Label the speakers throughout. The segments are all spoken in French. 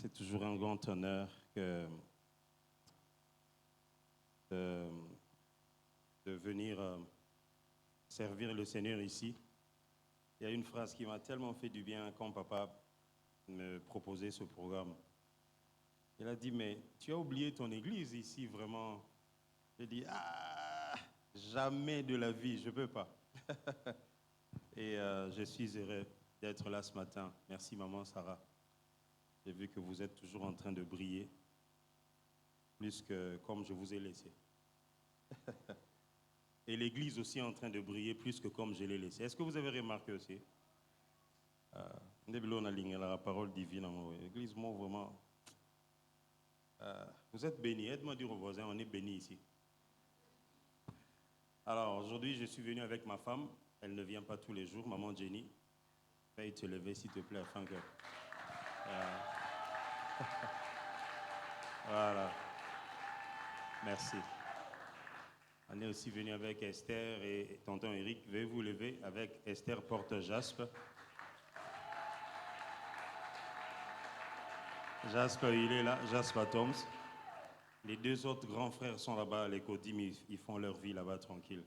Speaker 1: C'est toujours un grand honneur de, de venir servir le Seigneur ici. Il y a une phrase qui m'a tellement fait du bien quand papa me proposait ce programme. Il a dit, mais tu as oublié ton église ici, vraiment. J'ai dit, ah, jamais de la vie, je ne peux pas. Et je suis heureux d'être là ce matin. Merci maman Sarah. J'ai vu que vous êtes toujours en train de briller, plus que comme je vous ai laissé. Et l'église aussi est en train de briller plus que comme je l'ai laissé. Est-ce que vous avez remarqué aussi? On a ligné la parole divine. L'église, moi, vraiment. Vous êtes bénis. Aide-moi à dire aux voisins, on est bénis ici. Alors, aujourd'hui, je suis venu avec ma femme. Elle ne vient pas tous les jours, maman Jenny. Veuille te lever, s'il te plaît, afin que... Voilà. Merci. On est aussi venu avec Esther et tonton Eric. Veuillez vous lever avec Esther Porte-Jaspe. Jasper, il est là. Jasper Toms. Les deux autres grands frères sont là-bas à l'Écodim. Ils font leur vie là-bas tranquille.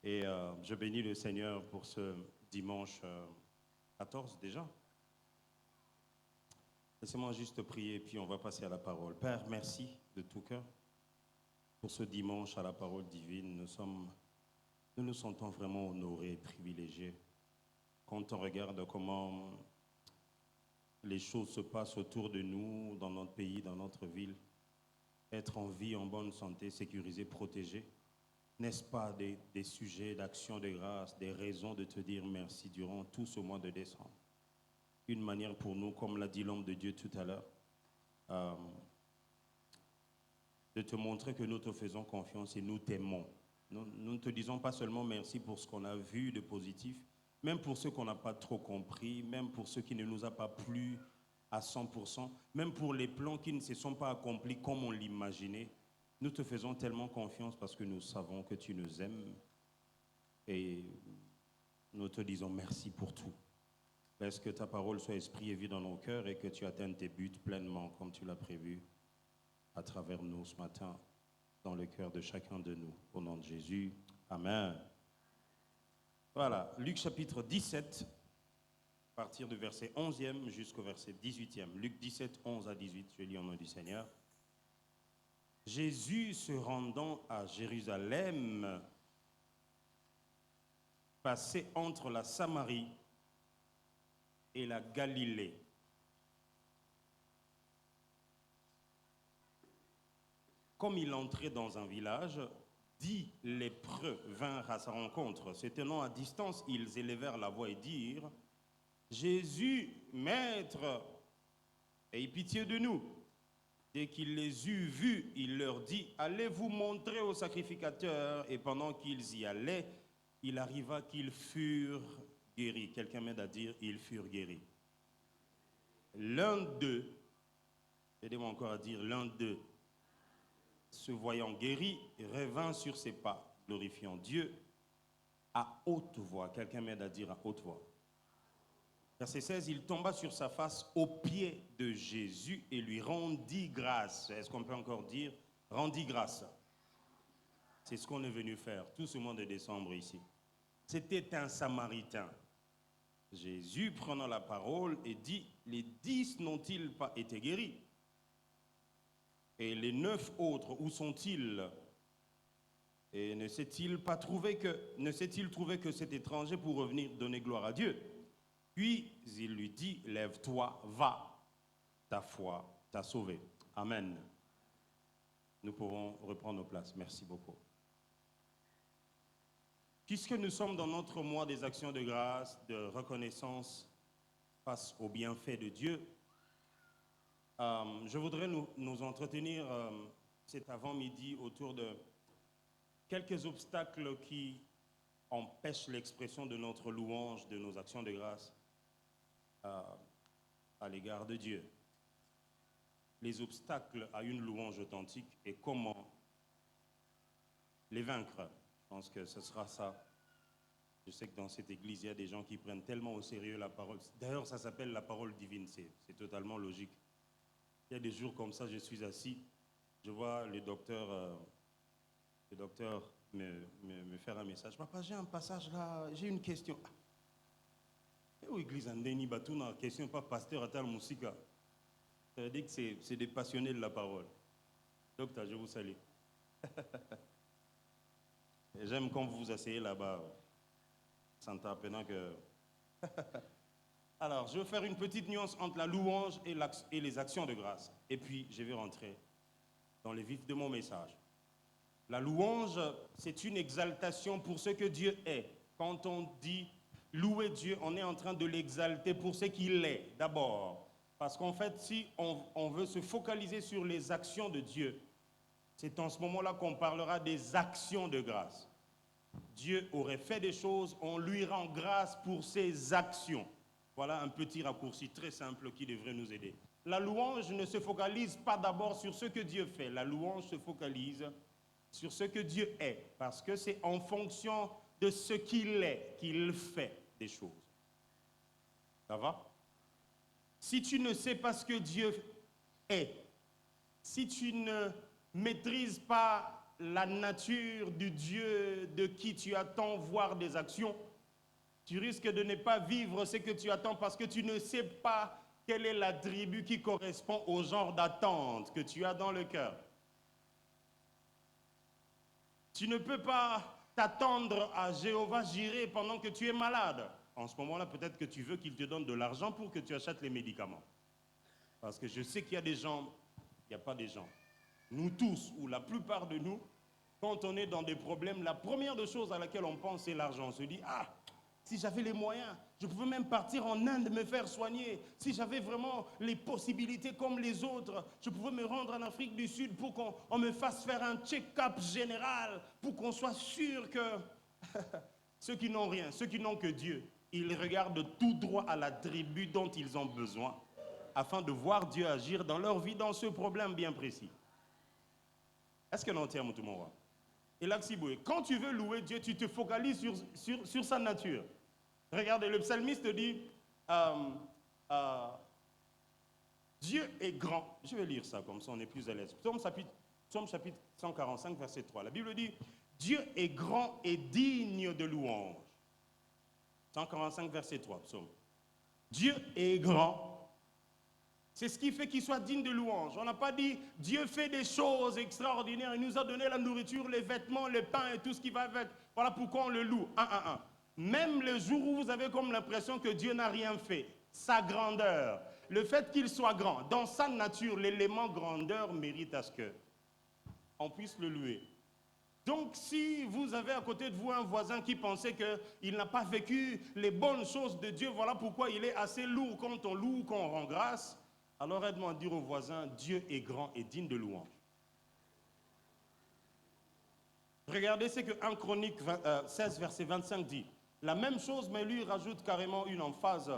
Speaker 1: Et je bénis le Seigneur pour ce dimanche 14 déjà. Laissez-moi juste prier, puis on va passer à la parole. Père, merci de tout cœur pour ce dimanche à la parole divine. Nous nous sentons vraiment honorés, privilégiés. Quand on regarde comment les choses se passent autour de nous, dans notre pays, dans notre ville, être en vie, en bonne santé, sécurisé, protégé, n'est-ce pas des sujets d'action de grâce, des raisons de te dire merci durant tout ce mois de décembre? Une manière pour nous, comme l'a dit l'homme de Dieu tout à l'heure, de te montrer que nous te faisons confiance et nous t'aimons. Nous ne te disons pas seulement merci pour ce qu'on a vu de positif, même pour ceux qu'on n'a pas trop compris, même pour ceux qui ne nous a pas plu à 100%, même pour les plans qui ne se sont pas accomplis comme on l'imaginait. Nous te faisons tellement confiance parce que nous savons que tu nous aimes et nous te disons merci pour tout. Laisse que ta parole soit esprit et vie dans nos cœurs et que tu atteignes tes buts pleinement comme tu l'as prévu à travers nous ce matin, dans le cœur de chacun de nous. Au nom de Jésus, Amen. Voilà, Luc chapitre 17, à partir du verset 11e jusqu'au verset 18e. Luc 17, 11 à 18, je lis au nom du Seigneur. Jésus se rendant à Jérusalem, passait entre la Samarie et la Galilée. Comme il entrait dans un village, 10 lépreux vinrent à sa rencontre. Se tenant à distance, ils élevèrent la voix et dirent : Jésus, Maître, aie pitié de nous. Dès qu'il les eut vus, il leur dit : allez vous montrer au sacrificateur. Et pendant qu'ils y allaient, il arriva qu'ils furent guéris. Quelqu'un m'aide à dire : ils furent guéris. L'un d'eux, aidez-moi encore à dire l'un d'eux, se voyant guéri, revint sur ses pas, glorifiant Dieu à haute voix. Quelqu'un m'aide à dire à haute voix. Verset 16, il tomba sur sa face aux pieds de Jésus et lui rendit grâce. Est-ce qu'on peut encore dire rendit grâce? C'est ce qu'on est venu faire tout ce mois de décembre ici. C'était un Samaritain. Jésus prenant la parole et dit : les 10 n'ont-ils pas été guéris? Et les 9 autres, où sont-ils? Et ne s'est-il trouvé que cet étranger pour revenir donner gloire à Dieu? Puis il lui dit : lève-toi, va, ta foi t'a sauvé. Amen. Nous pouvons reprendre nos places. Merci beaucoup. Puisque nous sommes dans notre mois des actions de grâce, de reconnaissance face aux bienfaits de Dieu, je voudrais nous entretenir cet avant-midi autour de quelques obstacles qui empêchent l'expression de notre louange, de nos actions de grâce à l'égard de Dieu. Les obstacles à une louange authentique et comment les vaincre. Je pense que ce sera ça. Je sais que dans cette église, il y a des gens qui prennent tellement au sérieux la parole. D'ailleurs, ça s'appelle la parole divine, c'est totalement logique. Il y a des jours comme ça, je suis assis, je vois le docteur me faire un message. Papa, j'ai un passage là, j'ai une question. Et où église Andeni Batouna, question pas pasteur Atal Moussika. Ça veut dire que c'est des passionnés de la parole. Docteur, je vous salue. J'aime quand vous vous asseyez là-bas, Santa, pendant que... Alors, je vais faire une petite nuance entre la louange et les actions de grâce. Et puis, je vais rentrer dans le vif de mon message. La louange, c'est une exaltation pour ce que Dieu est. Quand on dit louer Dieu, on est en train de l'exalter pour ce qu'il est, d'abord. Parce qu'en fait, si on veut se focaliser sur les actions de Dieu, c'est en ce moment-là qu'on parlera des actions de grâce. Dieu aurait fait des choses, on lui rend grâce pour ses actions. Voilà un petit raccourci très simple qui devrait nous aider. La louange ne se focalise pas d'abord sur ce que Dieu fait. La louange se focalise sur ce que Dieu est. Parce que c'est en fonction de ce qu'il est qu'il fait des choses. Ça va? Si tu ne sais pas ce que Dieu est, si tu ne maîtrises pas la nature du Dieu de qui tu attends voir des actions, tu risques de ne pas vivre ce que tu attends parce que tu ne sais pas quel est l'attribut qui correspond au genre d'attente que tu as dans le cœur. Tu ne peux pas t'attendre à Jéhovah Jireh pendant que tu es malade. En ce moment-là, peut-être que tu veux qu'il te donne de l'argent pour que tu achètes les médicaments. Parce que je sais qu'il y a des gens, il n'y a pas des gens. Nous tous, ou la plupart de nous, quand on est dans des problèmes, la première des choses à laquelle on pense, c'est l'argent. On se dit, ah, si j'avais les moyens, je pouvais même partir en Inde me faire soigner. Si j'avais vraiment les possibilités comme les autres, je pouvais me rendre en Afrique du Sud pour qu'on me fasse faire un check-up général, pour qu'on soit sûr que ceux qui n'ont rien, ceux qui n'ont que Dieu, ils regardent tout droit à la tribu dont ils ont besoin, afin de voir Dieu agir dans leur vie dans ce problème bien précis. Est-ce que l'on tient, tout le monde? Et là, quand tu veux louer Dieu, tu te focalises sur sa nature. Regardez, le psalmiste dit, Dieu est grand. Je vais lire ça, comme ça on est plus à l'aise. Psaume chapitre 145, verset 3. La Bible dit, Dieu est grand et digne de louange. 145, verset 3, psaume. Dieu est grand. C'est ce qui fait qu'il soit digne de louange. On n'a pas dit Dieu fait des choses extraordinaires. Il nous a donné la nourriture, les vêtements, le pain et tout ce qui va avec. Voilà pourquoi on le loue. Même le jour où vous avez comme l'impression que Dieu n'a rien fait, sa grandeur, le fait qu'il soit grand, dans sa nature, l'élément grandeur mérite à ce qu'on puisse le louer. Donc si vous avez à côté de vous un voisin qui pensait qu'il n'a pas vécu les bonnes choses de Dieu, voilà pourquoi il est assez lourd quand on loue, quand on rend grâce, alors aide-moi à dire au voisin, Dieu est grand et digne de louange. Regardez ce que 1 Chronique 16, verset 25 dit. La même chose, mais lui rajoute carrément une emphase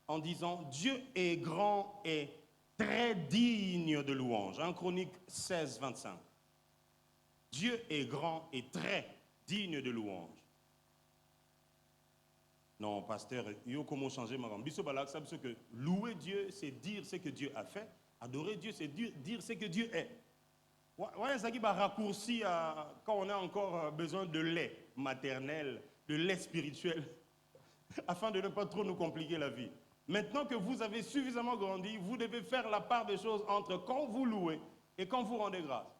Speaker 1: en disant, Dieu est grand et très digne de louange. 1 Chronique 16, 25. Dieu est grand et très digne de louange. Non, pasteur, il faut comment changer ma rambe. Que louer Dieu, c'est dire ce que Dieu a fait. Adorer Dieu, c'est dire ce que Dieu est. Ouais, ça qui va raccourcir quand on a encore besoin de lait maternel, de lait spirituel, afin de ne pas trop nous compliquer la vie. Maintenant que vous avez suffisamment grandi, vous devez faire la part des choses entre quand vous louez et quand vous rendez grâce.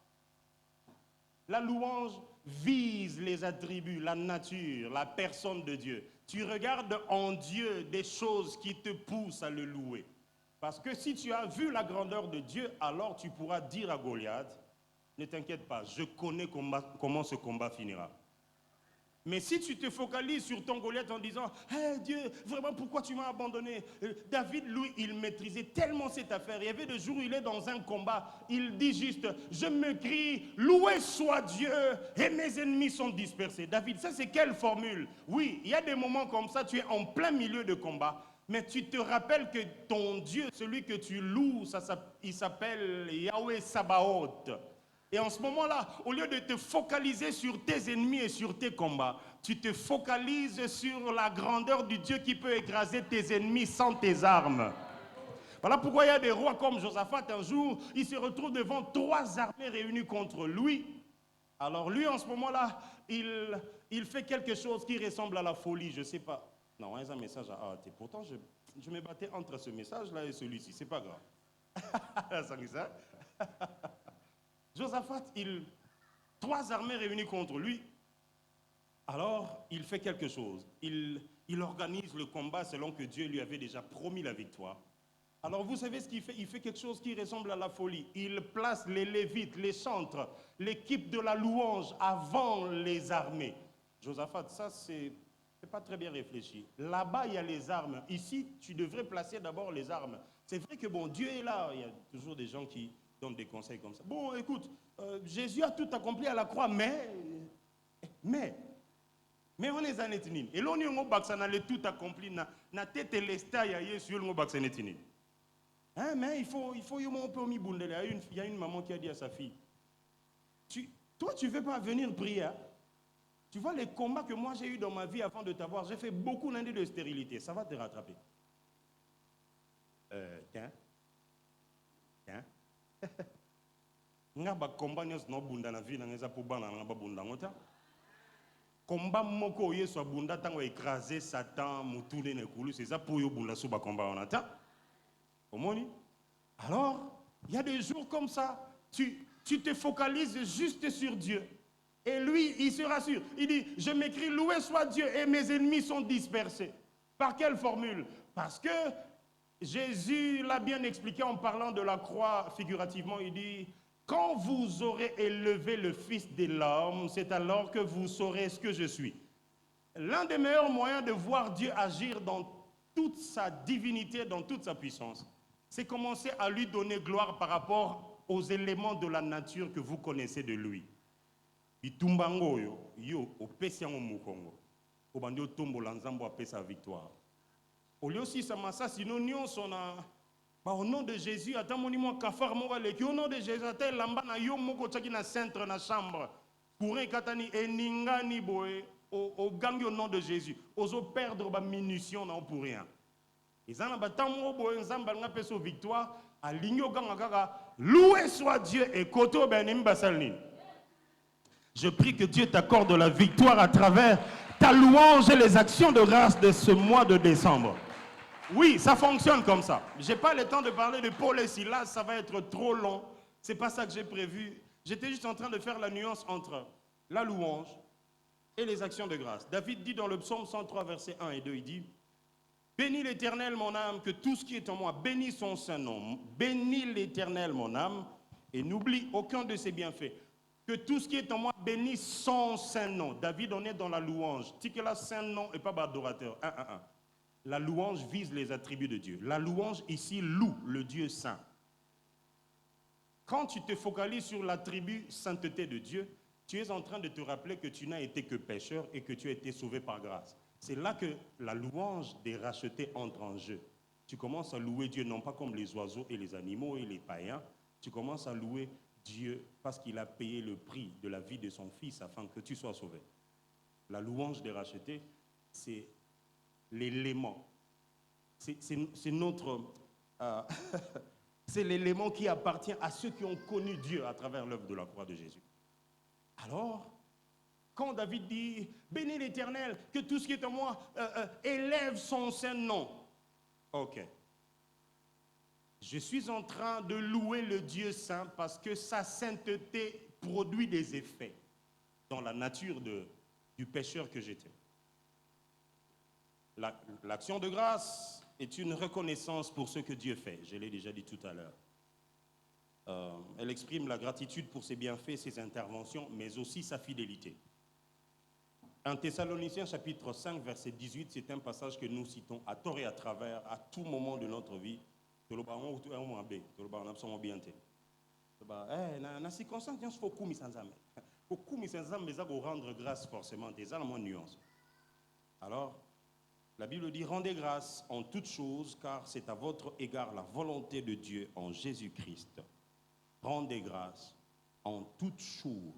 Speaker 1: La louange vise les attributs, la nature, la personne de Dieu. Tu regardes en Dieu des choses qui te poussent à le louer. Parce que si tu as vu la grandeur de Dieu, alors tu pourras dire à Goliath, ne t'inquiète pas, je connais comment ce combat finira. Mais si tu te focalises sur ton Goliath en disant « Hey Dieu, vraiment pourquoi tu m'as abandonné ?» David, lui, il maîtrisait tellement cette affaire. Il y avait des jours où il est dans un combat, il dit juste « Je me crie, loué soit Dieu et mes ennemis sont dispersés. » David, ça c'est quelle formule? Oui, il y a des moments comme ça, tu es en plein milieu de combat, mais tu te rappelles que ton Dieu, celui que tu loues, il s'appelle Yahweh Sabaoth. Et en ce moment-là, au lieu de te focaliser sur tes ennemis et sur tes combats, tu te focalises sur la grandeur du Dieu qui peut écraser tes ennemis sans tes armes. Voilà pourquoi il y a des rois comme Josaphat, un jour, il se retrouve devant 3 armées réunies contre lui. Alors lui, en ce moment-là, il fait quelque chose qui ressemble à la folie, je ne sais pas. Non, il y a un message à AAT. Pourtant, je me battais entre ce message-là et celui-ci, c'est pas grave. Ça. Josaphat, 3 armées réunies contre lui. Alors, il fait quelque chose. Il organise le combat selon que Dieu lui avait déjà promis la victoire. Alors, vous savez ce qu'il fait? Il fait quelque chose qui ressemble à la folie. Il place les lévites, les chantres, l'équipe de la louange avant les armées. Josaphat, ça, c'est pas très bien réfléchi. Là-bas, il y a les armes. Ici, tu devrais placer d'abord les armes. C'est vrai que, bon, Dieu est là. Il y a toujours des gens qui donnent des conseils comme ça. Bon, écoute, Jésus a tout accompli à la croix, mais on est en étinin. Et l'on y a tout accompli. Na tête l'esta ya Yesu le baksanetinin. Hein, mais il faut y a une maman qui a dit à sa fille, toi tu ne veux pas venir prier. Hein? Tu vois les combats que moi j'ai eu dans ma vie avant de t'avoir, j'ai fait beaucoup d'années de stérilité. Ça va te rattraper. Tiens. Nga ba combat nyos no bunda na vie na ngeza pour bana nga ba bunda ngota. Combat moko yeso bunda tango écraser Satan mutule ne kulu, c'est ça pour yo bunda sous ba combat on attend. Alors, il y a des jours comme ça, tu te focalises juste sur Dieu. Et lui, il se rassure. Il dit, je m'écris, loué soit Dieu, et mes ennemis sont dispersés. Par quelle formule? Parce que Jésus l'a bien expliqué en parlant de la croix figurativement. Il dit, quand vous aurez élevé le Fils de l'homme, c'est alors que vous saurez ce que je suis. L'un des meilleurs moyens de voir Dieu agir dans toute sa divinité, dans toute sa puissance, c'est commencer à lui donner gloire par rapport aux éléments de la nature que vous connaissez de lui. Bitumbango yo opesi yango mukongo. Obandi otombo la nzambo apesa victoire. Olio si samasa sino nyonso na au nom de Jésus ata monimo kafar moko leki au nom de Jésus ata lamba na yo moko tsaki na centre na chambre. Pour katani eningani boye au gangi au nom de Jésus. Ozo perdre ba munition na pour rien. Victoire, loué soit Dieu et koto benim basalnin. Je prie que Dieu t'accorde la victoire à travers ta louange et les actions de grâce de ce mois de décembre. Oui, ça fonctionne comme ça. Je n'ai pas le temps de parler de Paul et Silas, ça va être trop long. Ce n'est pas ça que j'ai prévu. J'étais juste en train de faire la nuance entre la louange et les actions de grâce. David dit dans le psaume 103, versets 1 et 2, il dit, bénis l'Éternel, mon âme, que tout ce qui est en moi, bénis son saint nom. Bénis l'Éternel, mon âme, et n'oublie aucun de ses bienfaits. Que tout ce qui est en moi, bénis son saint nom. David, on est dans la louange. Tikela, saint nom et pas adorateur. La louange vise les attributs de Dieu. La louange ici loue le Dieu saint. Quand tu te focalises sur l'attribut sainteté de Dieu, tu es en train de te rappeler que tu n'as été que pécheur et que tu as été sauvé par grâce. C'est là que la louange des rachetés entre en jeu. Tu commences à louer Dieu non pas comme les oiseaux et les animaux et les païens. Tu commences à louer Dieu parce qu'il a payé le prix de la vie de son fils afin que tu sois sauvé. La louange des rachetés, c'est l'élément. C'est notre... c'est l'élément qui appartient à ceux qui ont connu Dieu à travers l'œuvre de la croix de Jésus. Alors, quand David dit, bénis l'Éternel, que tout ce qui est en moi élève son saint nom. Ok. Je suis en train de louer le Dieu saint parce que sa sainteté produit des effets dans la nature du pécheur que j'étais. L'action de grâce est une reconnaissance pour ce que Dieu fait. Je l'ai déjà dit tout à l'heure. Elle exprime la gratitude pour ses bienfaits, ses interventions, mais aussi sa fidélité. En Thessaloniciens chapitre 5, verset 18, c'est un passage que nous citons à tort et à travers, à tout moment de notre vie. Dans la circonstance, il faut rendre grâce forcément. C'est ça la nuance. Alors, la Bible dit, rendez grâce en toutes choses, car c'est à votre égard la volonté de Dieu en Jésus-Christ. Rendez grâce en toutes choses.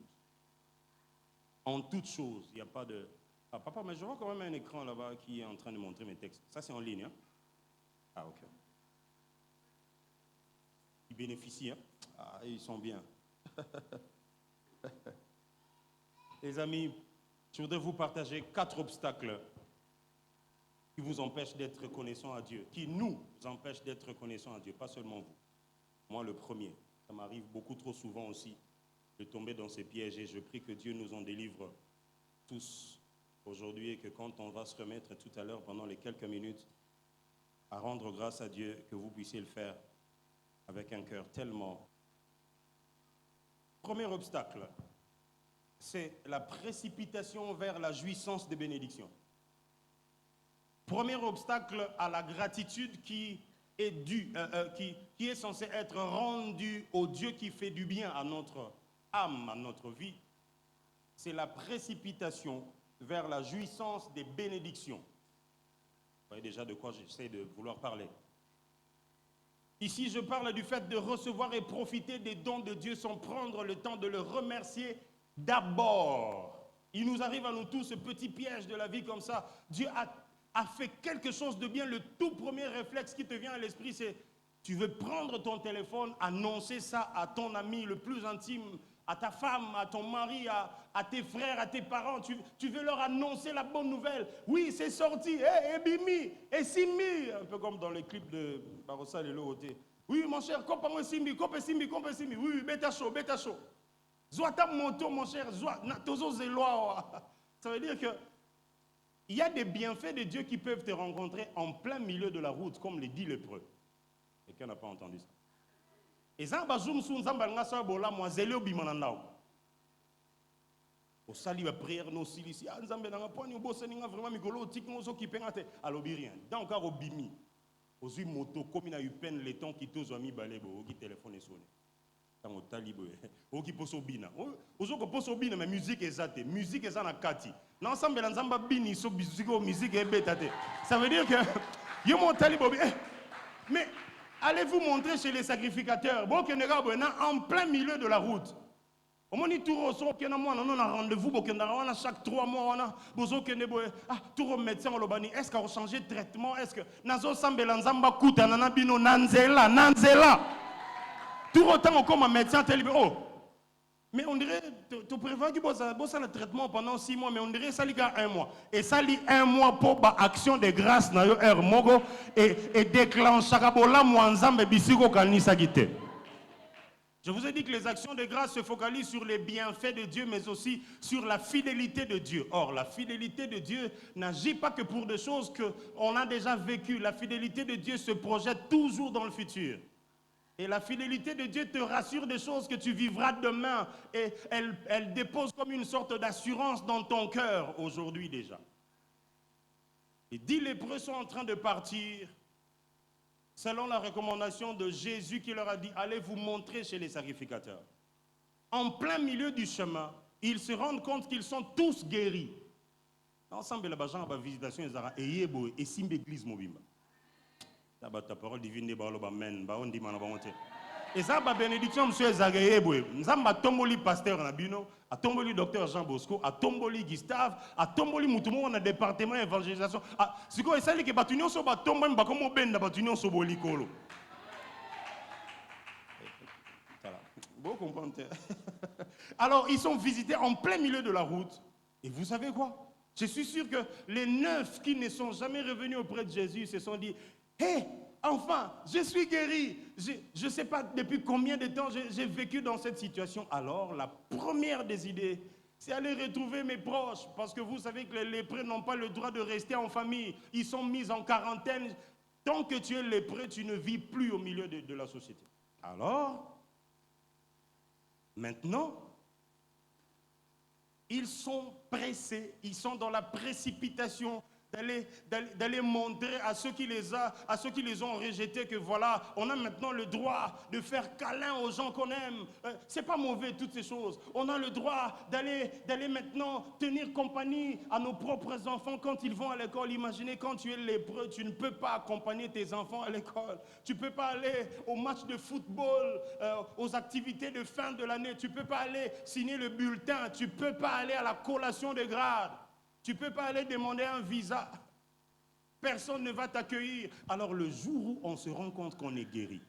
Speaker 1: En toutes choses, il n'y a pas de... Ah, papa, mais je vois quand même un écran là-bas qui est en train de montrer mes textes. Ça, c'est en ligne, hein? Ah, ok. bénéficient. Hein. Ah, ils sont bien. Les amis, je voudrais vous partager 4 obstacles qui vous empêchent d'être reconnaissants à Dieu, qui nous empêchent d'être reconnaissants à Dieu, pas seulement vous. Moi, le premier, ça m'arrive beaucoup trop souvent aussi de tomber dans ces pièges et je prie que Dieu nous en délivre tous aujourd'hui et que quand on va se remettre tout à l'heure pendant les quelques minutes à rendre grâce à Dieu, que vous puissiez le faire avec un cœur tellement. Premier obstacle, c'est la précipitation vers la jouissance des bénédictions. Premier obstacle à la gratitude qui est due, qui est censé être rendu au Dieu qui fait du bien à notre âme, à notre vie, c'est la précipitation vers la jouissance des bénédictions. Vous voyez déjà de quoi j'essaie de vouloir parler. Ici, je parle du fait de recevoir et profiter des dons de Dieu sans prendre le temps de le remercier d'abord. Il nous arrive à nous tous ce petit piège de la vie comme ça. Dieu a fait quelque chose de bien. Le tout premier réflexe qui te vient à l'esprit, c'est tu veux prendre ton téléphone, annoncer ça à ton ami le plus intime, à ta femme, à ton mari, à tes frères, à tes parents. Tu veux leur annoncer la bonne nouvelle. Oui, c'est sorti. Et Bimi, et Simbi. Un peu comme dans les clips de Barossa et Loroté. Oui, mon cher, compare Simbi, compare Simbi, compare Simbi. Oui, bêta chaud, bêta chaud. Zoa ta moto, mon cher, zoa, tozo zeloa. Ça veut dire que il y a des bienfaits de Dieu qui peuvent te rencontrer en plein milieu de la route, comme les 10 lépreux. Quelqu'un n'a pas entendu ça. Et ça, moi, zélé bimanandao. Au sali la prière no silisi. Ah, nzambe na ngaponi ubosa ninga vraiment mikolo tiki ngozo kipengate alobi rien. Donc au bimi. Ozui moto comme na upen le temps qui tozo mi balebo qui téléphone sonné. Tango talibo. O qui poso bina. Ozo ko poso bina mais musique ezate. Musique ezana kati. Na ensemble la nzamba bini so biziko musique ebetate. Ça veut dire que yo mon talibo. Mais allez-vous montrer chez les sacrificateurs, bon, en plein milieu de la route. Au moment où on a rendez-vous, chaque 3 mois, on a tout médecin, est-ce qu'on a changé de traitement? Est-ce que Nazo Sambela Nzamba Kuta Nanabino Nanzela tout autant on comme un médecin, oh. Mais on dirait, tu prévois qu'il bosse le traitement pendant 6 mois, mais on dirait ça lit 1 mois. Et ça lit 1 mois pour l'action de grâce dans le mogo et déclenche la mouanzambe bisiko kanisa gite. Je vous ai dit que les actions de grâce se focalisent sur les bienfaits de Dieu, mais aussi sur la fidélité de Dieu. Or, la fidélité de Dieu n'agit pas que pour des choses qu'on a déjà vécues. La fidélité de Dieu se projette toujours dans le futur. Et la fidélité de Dieu te rassure des choses que tu vivras demain. Et elle dépose comme une sorte d'assurance dans ton cœur aujourd'hui déjà. Les 10 lépreux sont en train de partir selon la recommandation de Jésus qui leur a dit « Allez vous montrer chez les sacrificateurs ». En plein milieu du chemin, ils se rendent compte qu'ils sont tous guéris. Ensemble, la visitation, ils ont dit « Et simbe église mobimba ». Ta parole divine et ça ba bénédiction monsieur Zagaye boy nzamba tomboli pasteur na bino a tomboli docteur Jean Bosco a tomboli Gustave a tomboli mutumo na département évangélisation siko esali ke batunyo so ba tomba ba komo benda batunyo so bolikolo. Vous comprenez? Alors ils sont visités en plein milieu de la route et vous savez quoi? Je suis sûr que les 9 qui ne sont jamais revenus auprès de Jésus se sont dit hé, enfin, je suis guéri. Je ne sais pas depuis combien de temps j'ai vécu dans cette situation. Alors, la première des idées, c'est aller retrouver mes proches. Parce que vous savez que les lépreux n'ont pas le droit de rester en famille. Ils sont mis en quarantaine. Tant que tu es lépreux, tu ne vis plus au milieu de la société. Alors, maintenant, ils sont pressés. Ils sont dans la précipitation d'aller montrer à ceux qui les ont rejetés que voilà, on a maintenant le droit de faire câlin aux gens qu'on aime. C'est pas mauvais toutes ces choses. On a le droit d'aller maintenant tenir compagnie à nos propres enfants quand ils vont à l'école. Imaginez quand tu es lépreux, tu ne peux pas accompagner tes enfants à l'école. Tu ne peux pas aller au match de football, aux activités de fin de l'année. Tu ne peux pas aller signer le bulletin. Tu ne peux pas aller à la collation de grade. Tu ne peux pas aller demander un visa. Personne ne va t'accueillir. Alors le jour où on se rend compte qu'on est guéri,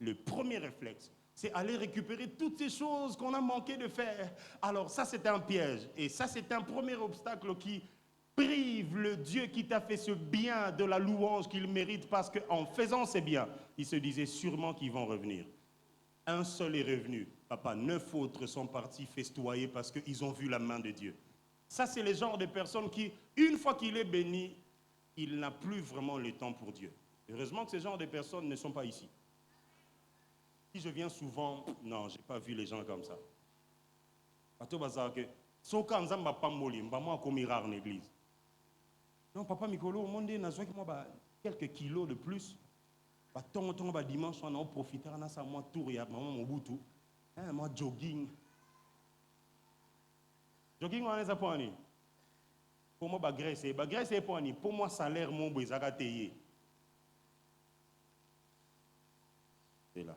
Speaker 1: le premier réflexe, c'est aller récupérer toutes ces choses qu'on a manqué de faire. Alors ça, c'est un piège. Et ça, c'est un premier obstacle qui prive le Dieu qui t'a fait ce bien de la louange qu'il mérite, parce qu'en faisant ces biens, il se disait sûrement qu'ils vont revenir. Un seul est revenu. Papa, 9 autres sont partis festoyer parce qu'ils ont vu la main de Dieu. Ça, c'est le genre de personnes qui, une fois qu'il est béni, il n'a plus vraiment le temps pour Dieu. Heureusement que ce genre de personnes ne sont pas ici. Si je viens souvent, non, je n'ai pas vu les gens comme ça. Non, papa Mikolo, au monde, quelques kilos de plus. Dimanche, on a profité, on a ça, moi, tour, il y a Mobutu. Moi, jogging. Jogging, on a ça pour année. Pour moi, Graisse, c'est pour année. Pour moi, salaire, mon boizaka tayé. C'est là.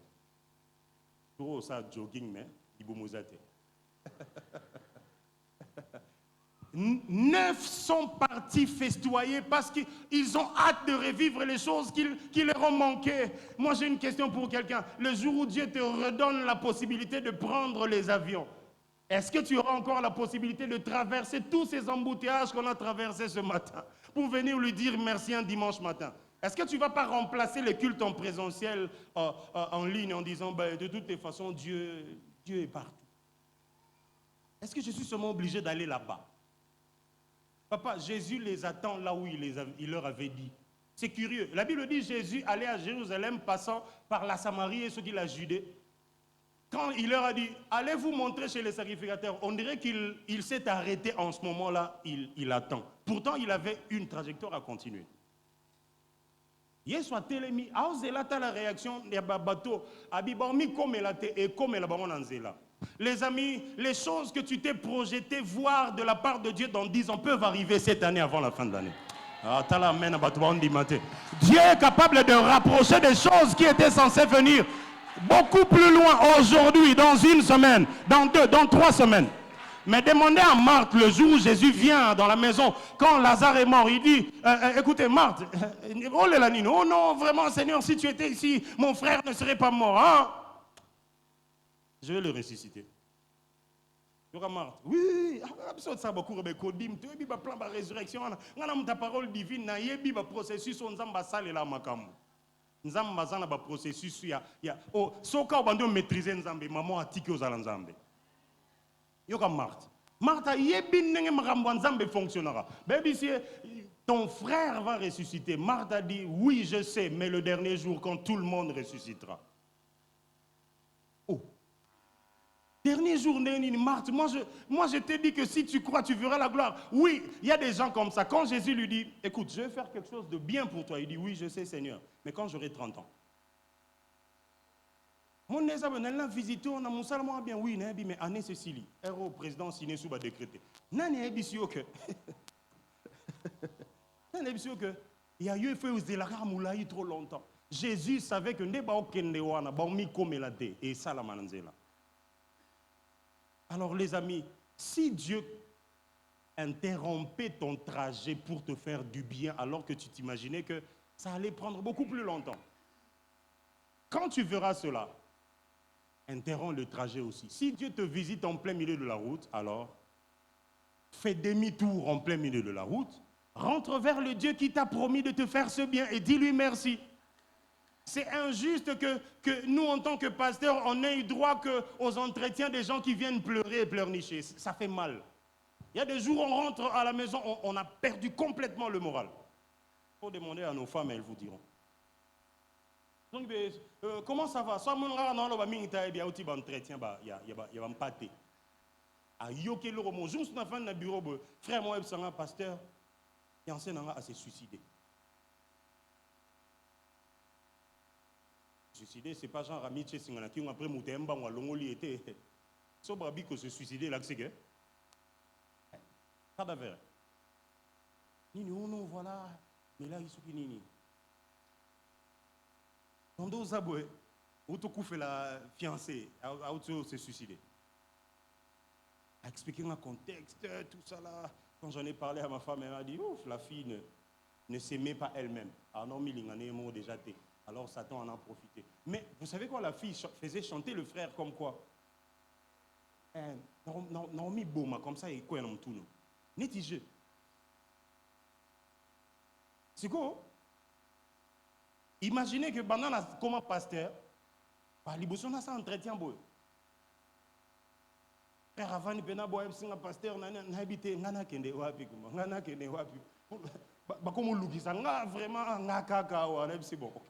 Speaker 1: Pour ça, jogging, mais il boum 9 sont partis festoyer parce qu'ils ont hâte de revivre les choses qui leur ont manqué. Moi, j'ai une question pour quelqu'un. Le jour où Dieu te redonne la possibilité de prendre les avions, est-ce que tu auras encore la possibilité de traverser tous ces embouteillages qu'on a traversés ce matin pour venir lui dire merci un dimanche matin? Est-ce que tu ne vas pas remplacer le culte en présentiel en ligne en disant de toutes les façons, Dieu est partout? Est-ce que je suis seulement obligé d'aller là-bas? Papa, Jésus les attend là où il leur avait dit. C'est curieux. La Bible dit Jésus allait à Jérusalem passant par la Samarie et ceux qui la Judée. Quand il leur a dit, allez vous montrer chez les sacrificateurs, on dirait qu'il s'est arrêté en ce moment-là, il attend. Pourtant, il avait une trajectoire à continuer. Yesu a télémi, a osé la réaction, il y a bateau, abibormi comme elle a été et comme elle a baron anzela. Les amis, les choses que tu t'es projeté voir de la part de Dieu dans 10 ans peuvent arriver cette année avant la fin de l'année. Dieu est capable de rapprocher des choses qui étaient censées venir beaucoup plus loin aujourd'hui, dans une semaine, dans 2, dans 3 semaines. Mais demandez à Marthe, le jour où Jésus vient dans la maison, quand Lazare est mort, il dit, écoutez Marthe, oh non, vraiment Seigneur, si tu étais ici, mon frère ne serait pas mort. Hein? Je vais le ressusciter. Marthe, oui, ça beaucoup de tu as plan de résurrection, ta parole divine, na processus on zamba sale la makamu. Nzamba zana ba processus ya oh soka bando maîtriser nzambe maman atiki aux alanzambe. Yoka Marthe. Marthe yebi ndenge makambo nzambe fonctionnera. Baby si ton frère va ressusciter. Marthe a dit oui, je sais, mais le dernier jour quand tout le monde ressuscitera. Oh. Dernier jour, Marthe, moi je t'ai dit que si tu crois, tu verras la gloire. Oui, il y a des gens comme ça. Quand Jésus lui dit, écoute, je vais faire quelque chose de bien pour toi. Il dit, oui, je sais, Seigneur, mais quand j'aurai 30 ans. Mon neza benalla visité on a musalama bien oui na bi mais année Cécilie héros président signé sous ba décrété nani ebisio que nani ebisio que il y a eu fait aux élarats moulaï trop longtemps. Jésus savait que ne ba okende wana ba mi komelate et ça la manzela. Alors les amis, si Dieu interrompait ton trajet pour te faire du bien alors que tu t'imaginais que ça allait prendre beaucoup plus longtemps, quand tu verras cela, interromps le trajet aussi. Si Dieu te visite en plein milieu de la route, alors fais demi-tour en plein milieu de la route, rentre vers le Dieu qui t'a promis de te faire ce bien et dis-lui merci. C'est injuste que nous, en tant que pasteurs, on ait eu droit aux entretiens des gens qui viennent pleurer et pleurnicher. Ça fait mal. Il y a des jours où on rentre à la maison, on a perdu complètement le moral. Il faut demander à nos femmes, elles vous diront. Donc, comment ça va? Soit mon gars, non, on va m'inviter, il y a un entretien, il y a un pâté. À yoke le roman, juste dans la fin de bureau, frère, moi, je suis un pasteur, et enseigne à se suicider. Suicider, ce n'est pas genre Amiche Singana qui ont après Moutemba ou à Longoli était. Sobrabi que se suicider là, c'est que. Pas d'affaire. Nini, oh non, voilà. Mais là, il s'occupe Nini. Dans d'autres aboués, où tu fait la fiancée, où tu se suicider. À expliquer un contexte, tout ça là. Quand j'en ai parlé à ma femme, elle m'a dit, ouf, la fille ne s'aimait pas elle-même. Ah non, mais il y a un mot déjà. Alors Satan en a profité. Mais vous savez quoi, la fille faisait chanter le frère comme quoi? Naomi Boma, comme ça, et quoi, non, tout, non. Nétigé. C'est quoi? Imaginez que pendant comme pasteur, par l'ibosson, ça entretien, boy. Frère Avani Pena Boy, c'est un pasteur, n'a habité, n'a kende wapi, n'a kende wapi. Bah, comme on l'oublie, ça, vraiment, n'a kaka, c'est bon, ok.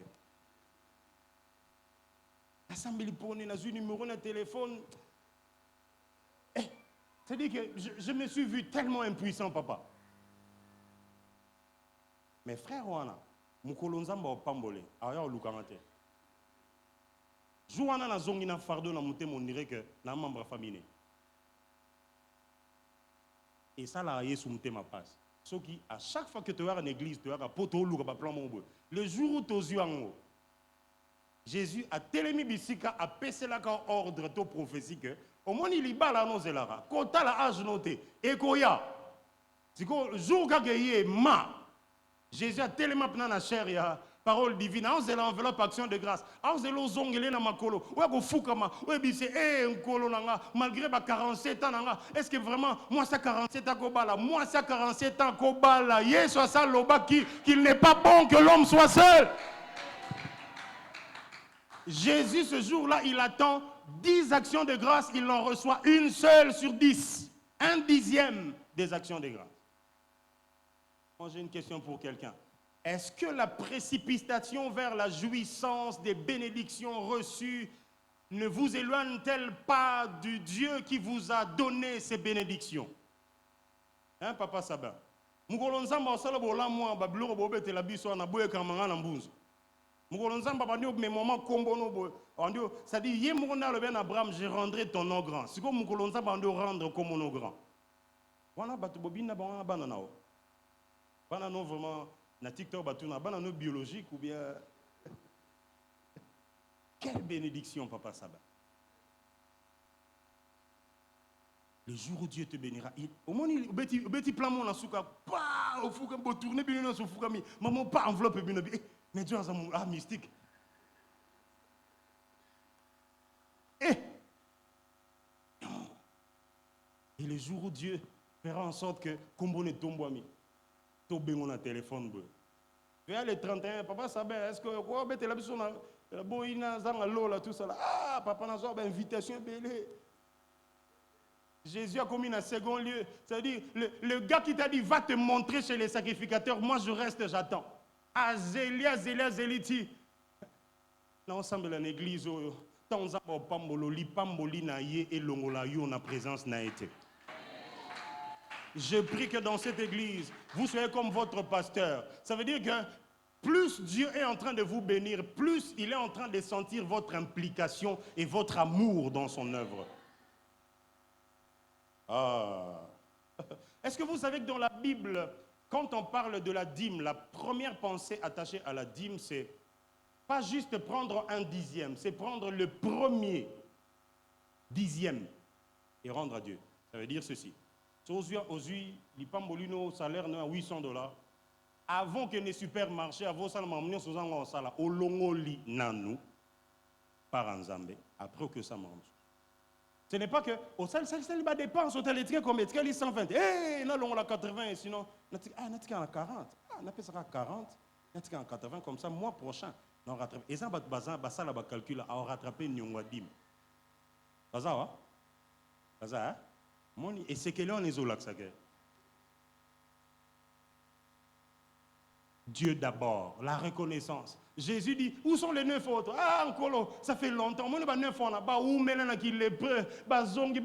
Speaker 1: Assemblée pour un numéro de téléphone. C'est-à-dire que je me suis vu tellement impuissant, papa. Mes frères, wana, mukolonzamba opambole, aya olukamate. Jouana na zongi na fardeau na monté, on dirait que na membre famille. Et ça là, Yesu monté ma passe. Ce qui, à chaque fois que tu vas en église, tu vas à poto ou à plan mon. Le jour où tu as eu en haut, Jésus a télémi bisika a pessé la ordre to prophétique. Au moins il y a là non zelara. Quand tu as l'âge noté, et koya. C'est que jour où il ma. Jésus a tellement pris la chair, il y a parole divine. On zèle enveloppe action de grâce. On zèle aux ongles na makolo. Ouais go fukama. Ouais bise nkolo nanga malgré ba 47 ans nanga. Est-ce que vraiment moi ça 47 ans kobala, moi ça 47 ans kobala. Yesu ça loba qu'il n'est pas bon que l'homme soit seul. Jésus ce jour-là, il attend 10 actions de grâce, il en reçoit une seule sur 10. Un dixième des actions de grâce. Moi, j'ai une question pour quelqu'un. Est-ce que la précipitation vers la jouissance des bénédictions reçues ne vous éloigne-t-elle pas du Dieu qui vous a donné ces bénédictions? Hein, Papa Sabin? C'est-à-dire, je rendrai ton nom grand. Si vous rendre comme mon nom grand. Banano vraiment na TikTok batuna banano biologique ou bien quelle bénédiction papa Saba. Le jour où Dieu te bénira, au moins il beti plan mon asuka pa au fou comme tourner bien dans son fou comme maman pas enveloppe bien mais Dieu a mystique. Et le jour où Dieu fera en sorte que combo ne tombe ami. Tout bien on a téléphone. Vers les 31, papa Sabin, est-ce que quoi bête la personne la boina zanga lola tout ça là. Ah papa n'a pas invitation belé. Jésus a commis un second lieu. C'est-à-dire le gars qui t'a dit va te montrer chez les sacrificateurs, moi je reste j'attends. Azélia Zéliti. Là ensemble dans l'église tant za pambolo li pamboli na ye et longola yo na présence na été. Je prie que dans cette église, vous soyez comme votre pasteur. Ça veut dire que plus Dieu est en train de vous bénir, plus il est en train de sentir votre implication et votre amour dans son œuvre. Ah. Est-ce que vous savez que dans la Bible, quand on parle de la dîme, la première pensée attachée à la dîme, c'est pas juste prendre un dixième, c'est prendre le premier dixième et rendre à Dieu. Ça veut dire ceci. Aujourd'hui, l'ipambolino salaire à $800. Avant que les supermarchés, avant ça, au longoli nanou par Nzambe, après que ça mange. Ce n'est pas que au sel va dépense au tel comme il 120. Eh, là on a 80 sinon on a 40. On appelle ça 40, on a 80 comme ça mois prochain on rattrape. Et ça ça là calcul à rattraper nyongwa dim. Ça hein? Et c'est que là on est au lac Saguer. Dieu d'abord, la reconnaissance. Jésus dit, où sont les 9 autres? Ah, encore, ça fait longtemps. Moi, les 9 là-bas, où maintenant qui les prêts, zongi,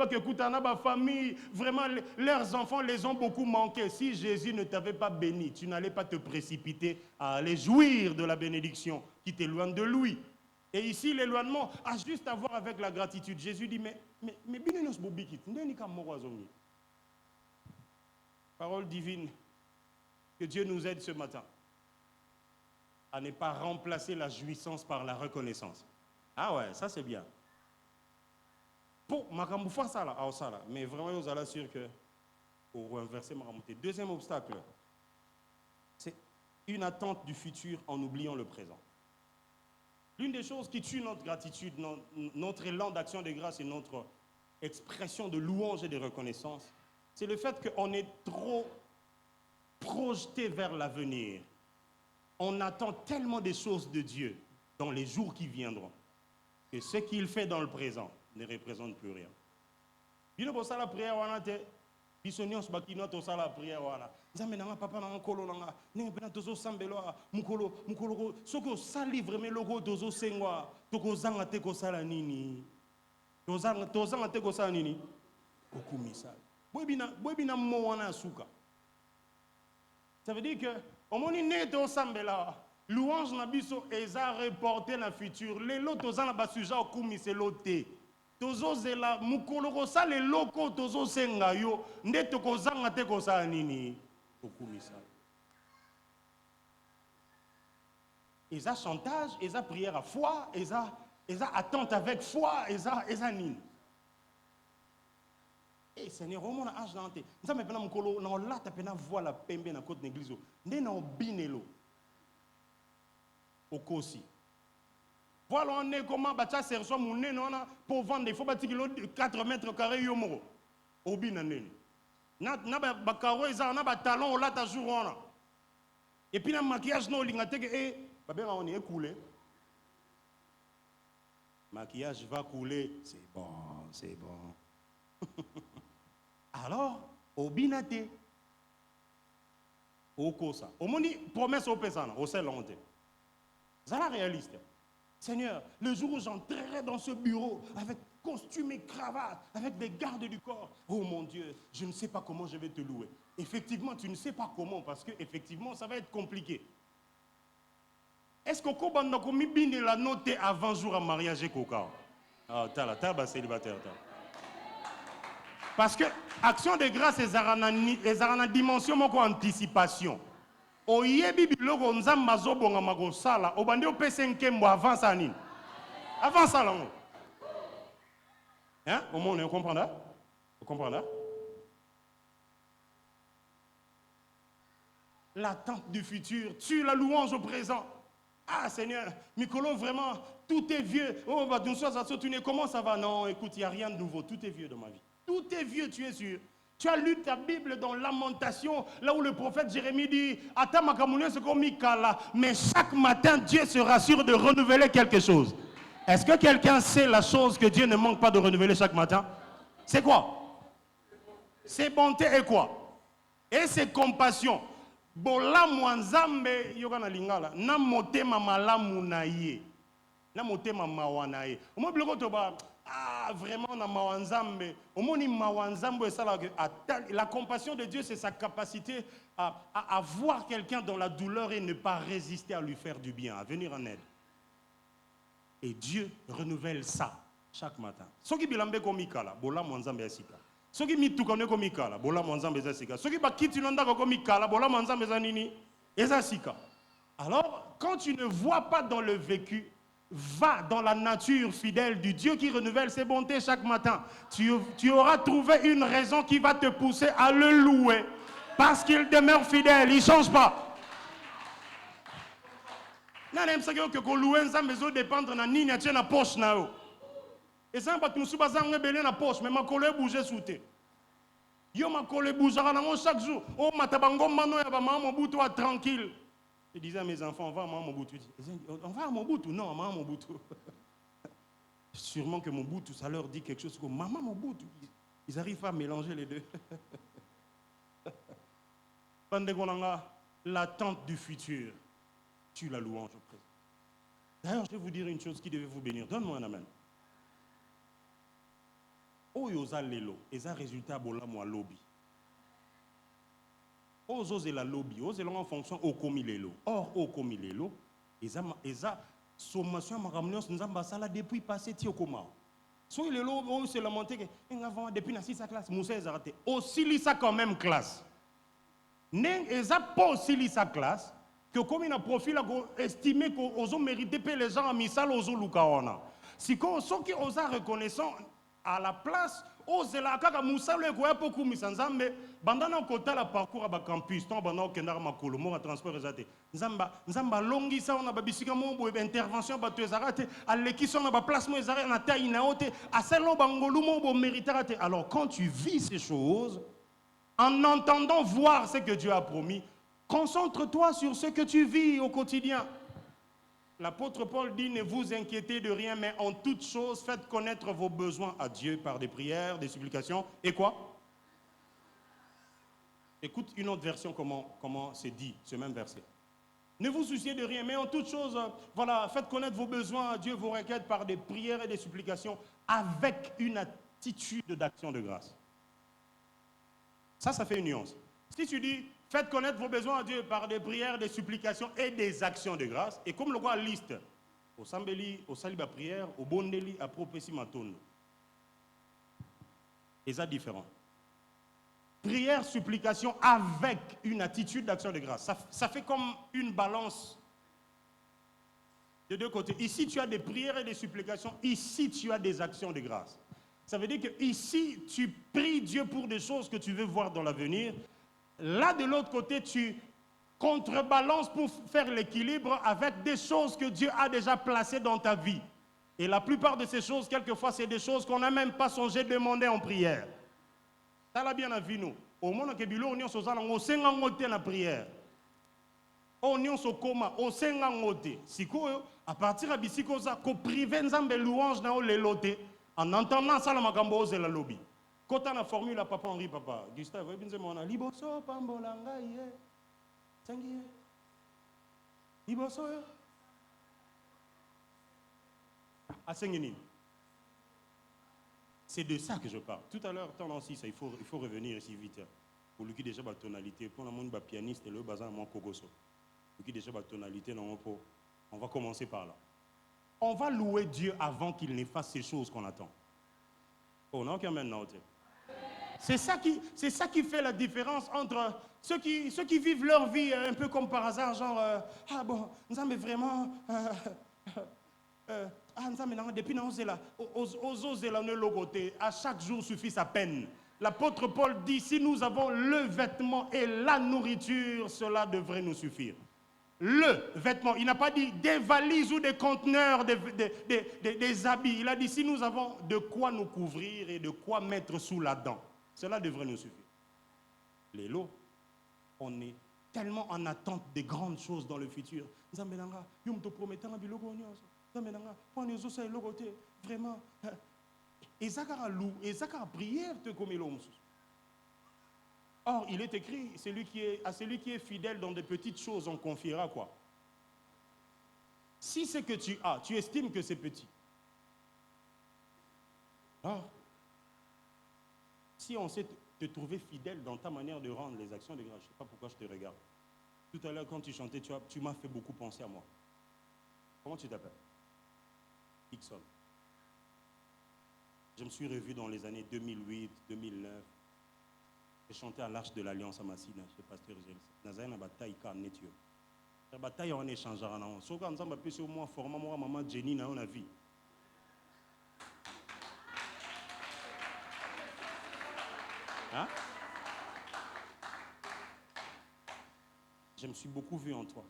Speaker 1: famille, vraiment, leurs enfants les ont beaucoup manqué. Si Jésus ne t'avait pas béni, tu n'allais pas te précipiter à aller jouir de la bénédiction qui t'éloigne de lui. Et ici, l'éloignement a juste à voir avec la gratitude. Jésus dit, mais parole divine, que Dieu nous aide ce matin à ne pas remplacer la jouissance par la reconnaissance. Ah ouais, ça c'est bien. Pour ma ça là, mais vraiment vous allez sûr que pour inverser ma remontée. Deuxième obstacle, c'est une attente du futur en oubliant le présent. L'une des choses qui tue notre gratitude, notre élan d'action de grâce et notre expression de louange et de reconnaissance, c'est le fait qu'on est trop projeté vers l'avenir. On attend tellement des choses de Dieu dans les jours qui viendront que ce qu'il fait dans le présent ne représente plus rien. Bino pour ça la prière wana te bisonios bakino to ça la prière wana. Nzambe nanga papa nanga kolo nanga ninga pena tozo sambelo mukolo soko sali vraiment logo tozo sengwa toko zanga te ko sala nini. Tozanga te ko sala nini? Okumisa. Bobina mo wana suka. Ça veut dire que au moni ne to sambela louange na biso eza reporter na futur. Lelo tozanga ba sujet okumisa lote. Tozo zela mukolo ko sala loko tozo senga yo nde toko zanga te ko sala nini? Okumisa. Eza chantage, eza prière à foi, eza attente avec foi, eza nini? Eh Seigneur, on a âge dans te. Nous avons maintenant mukolo na olata pena voix la pembe na côte d'église. Nde na obinelo. Okosi. Voilà on est comment bacha serso mouné non pour vendre il faut bâtir 4 mètres carrés yomo. Obina nene. Na ba karo eza na ba talon olata jour on. Et puis na maquillage no lingate que eh ba bien on est coulé. Maquillage va couler, c'est bon, c'est bon. Alors, obinate, okosa. Omoni promesse au pesana, au selonte. C'est la réaliste. Seigneur, le jour où j'entrerai dans ce bureau avec costume et cravate, avec des gardes du corps, oh mon Dieu, je ne sais pas comment je vais te louer. Effectivement, tu ne sais pas comment parce que effectivement, ça va être compliqué. Est-ce que Kobanda komi bine la note avant jour à mariage et coca? Ah, t'as la table célibataire. Parce que action de grâce est une dimension de anticipation. Oyebi biloko nzamba zobonga magosala obande opese nkembo avant ça nini? Avant ça là. Hein? Au moins on comprend? Vous comprenez? L'attente du futur tue la louange au présent. Ah Seigneur, Mikolo, vraiment, tout est vieux. Oh, bah, d'une chose à l'autre, comment ça va? Non, écoute, il n'y a rien de nouveau. Tout est vieux dans ma vie. Tout est vieux, tu es sûr. Tu as lu ta Bible dans Lamentation, là où le prophète Jérémie dit mais chaque matin, Dieu se rassure de renouveler quelque chose. Est-ce que quelqu'un sait la chose que Dieu ne manque pas de renouveler chaque matin? C'est quoi? C'est bonté et quoi? Et c'est compassion. Bola mwanzambe yokana lingala na motema malamu na ye na motema mawanaye omo biloko to ba vraiment na mawanzambe omoni mawanzambe ça la compassion de Dieu c'est sa capacité à voir quelqu'un dans la douleur et ne pas résister à lui faire du bien, à venir en aide. Et Dieu renouvelle ça chaque matin. Soki bilambe komikala bola mwanzambe asika. Soki mitukane ko mikala bola mwanzambe eza sika. Soki bakiti londa ko mikala bola mwanzambe eza nini? Eza sika. Alors, quand tu ne vois pas dans le vécu, va dans la nature fidèle du Dieu qui renouvelle ses bontés chaque matin. Tu auras trouvé une raison qui va te pousser à le louer parce qu'il demeure fidèle, il ne change pas. Na nem sa que ko louer nzambe zo dépendre na nini atie na poche na yo. Et ça, pas tout suba zangé belé na poche, mais ma collègue bouger souté. Yo ma collègue bougera chaque jour. Oh ma tabango mano ya ba maman Mobutu a tranquille. Je disais à mes enfants, on va à maman Mobutu. On va à Mobutu, non, à maman Mobutu. Sûrement que Mobutu, ça leur dit quelque chose comme maman Mobutu. Ils arrivent pas à mélanger les deux. L'attente du futur tue la louange au présent. D'ailleurs, je vais vous dire une chose qui devait vous bénir. Donne-moi un amen. Oyoza lelo, eza résultat bola moi lobby. Ozoze la lobby, ozoze en fonction au komi lelo. Or au komi lelo, eza sommation maramnios nzamba sala depuis passé ti okoma. So lelo on se lamenté que avant depuis na 6 classe, Moussa ezarate. Aussi lisa quand même classe. Nen eza pas aussi lisa classe que comme il a profil à estimer qu'on mérité pe les gens à misal ozo lukaona. Si qu'on so qui osa reconnaissant à la place ozela kaka musalo ekoya po kumisa nzambe banda na kotala parcours ba campus to banda okendaka makolo mo transport ezate nzamba longisa ona babisika mo bo intervention bato ezara te alekisa ona ba place mo ezara na taille na ote aselo bangolu mo bo méritera te. Alors quand tu vis ces choses en entendant voir ce que Dieu a promis, concentre-toi sur ce que tu vis au quotidien. L'apôtre Paul dit, ne vous inquiétez de rien, mais en toute chose, faites connaître vos besoins à Dieu par des prières, des supplications. Et quoi? Écoute une autre version, comment c'est dit, ce même verset. Ne vous souciez de rien, mais en toute chose, voilà, faites connaître vos besoins à Dieu, vos requêtes par des prières et des supplications, avec une attitude d'action de grâce. Ça fait une nuance. Si tu dis, faites connaître vos besoins à Dieu par des prières, des supplications et des actions de grâce, et comme le roi liste, au sambeli, au saliba prière, au bondeli, à prophétie maton. Et ça différent. Prière, supplication avec une attitude d'action de grâce. Ça fait comme une balance de deux côtés. Ici, tu as des prières et des supplications. Ici, tu as des actions de grâce. Ça veut dire que ici, tu pries Dieu pour des choses que tu veux voir dans l'avenir. Là, de l'autre côté, tu contrebalances pour faire l'équilibre avec des choses que Dieu a déjà placées dans ta vie. Et la plupart de ces choses, quelquefois, c'est des choses qu'on n'a même pas songé de demander en prière. Ça l'a bien à vie, nous. Au moment que Bilo, on y a la prière. On y a coma, on s'est ngoté. Si à partir de ici, qu'on prive nzambe louange na le loté, en entendant ça, la magambo c'est la lobby. Quand on a formule à papa Henri, papa Gustave, vous avez dit, liboso pambolanga ye, tangi, liboso à Sengini. C'est de ça que je parle. Tout à l'heure, tendance, il faut revenir ici vite. Pour lui qui déjà la tonalité, pour la monde pianiste et le bazar mon kogoso. Pour qui déjà la tonalité, on va commencer par là. On va louer Dieu avant qu'il ne fasse ces choses qu'on attend. Oh non, quand même, non. C'est ça qui fait la différence entre ceux qui vivent leur vie un peu comme par hasard, genre, ah bon, nous sommes vraiment, nous sommes depuis nous sommes là, à chaque jour suffit sa peine. L'apôtre Paul dit, si nous avons le vêtement et la nourriture, cela devrait nous suffire. Le vêtement, il n'a pas dit des valises ou des conteneurs, des habits. Il a dit, si nous avons de quoi nous couvrir et de quoi mettre sous la dent, cela devrait nous suffire. Les lots, on est tellement en attente des grandes choses dans le futur. Vraiment. Et ça a prière comme l'homme. Or, il est écrit, à celui qui est fidèle dans des petites choses, on confiera quoi? Si ce que tu as, tu estimes que c'est petit. Alors, si on sait te trouver fidèle dans ta manière de rendre les actions de grâce, je ne sais pas pourquoi je te regarde. Tout à l'heure, quand tu chantais, tu m'as fait beaucoup penser à moi. Comment tu t'appelles? Dixon. Je me suis revu dans les années 2008, 2009. J'ai chanté à l'Arche de l'Alliance à Massina, chez Pasteur Gilles. Nazaire na bataille ka netio. La bataille on échangera na on. So quand nzamba pesi au moins format moi maman Jenny na on a vie. Hein? Je me suis beaucoup vu en toi.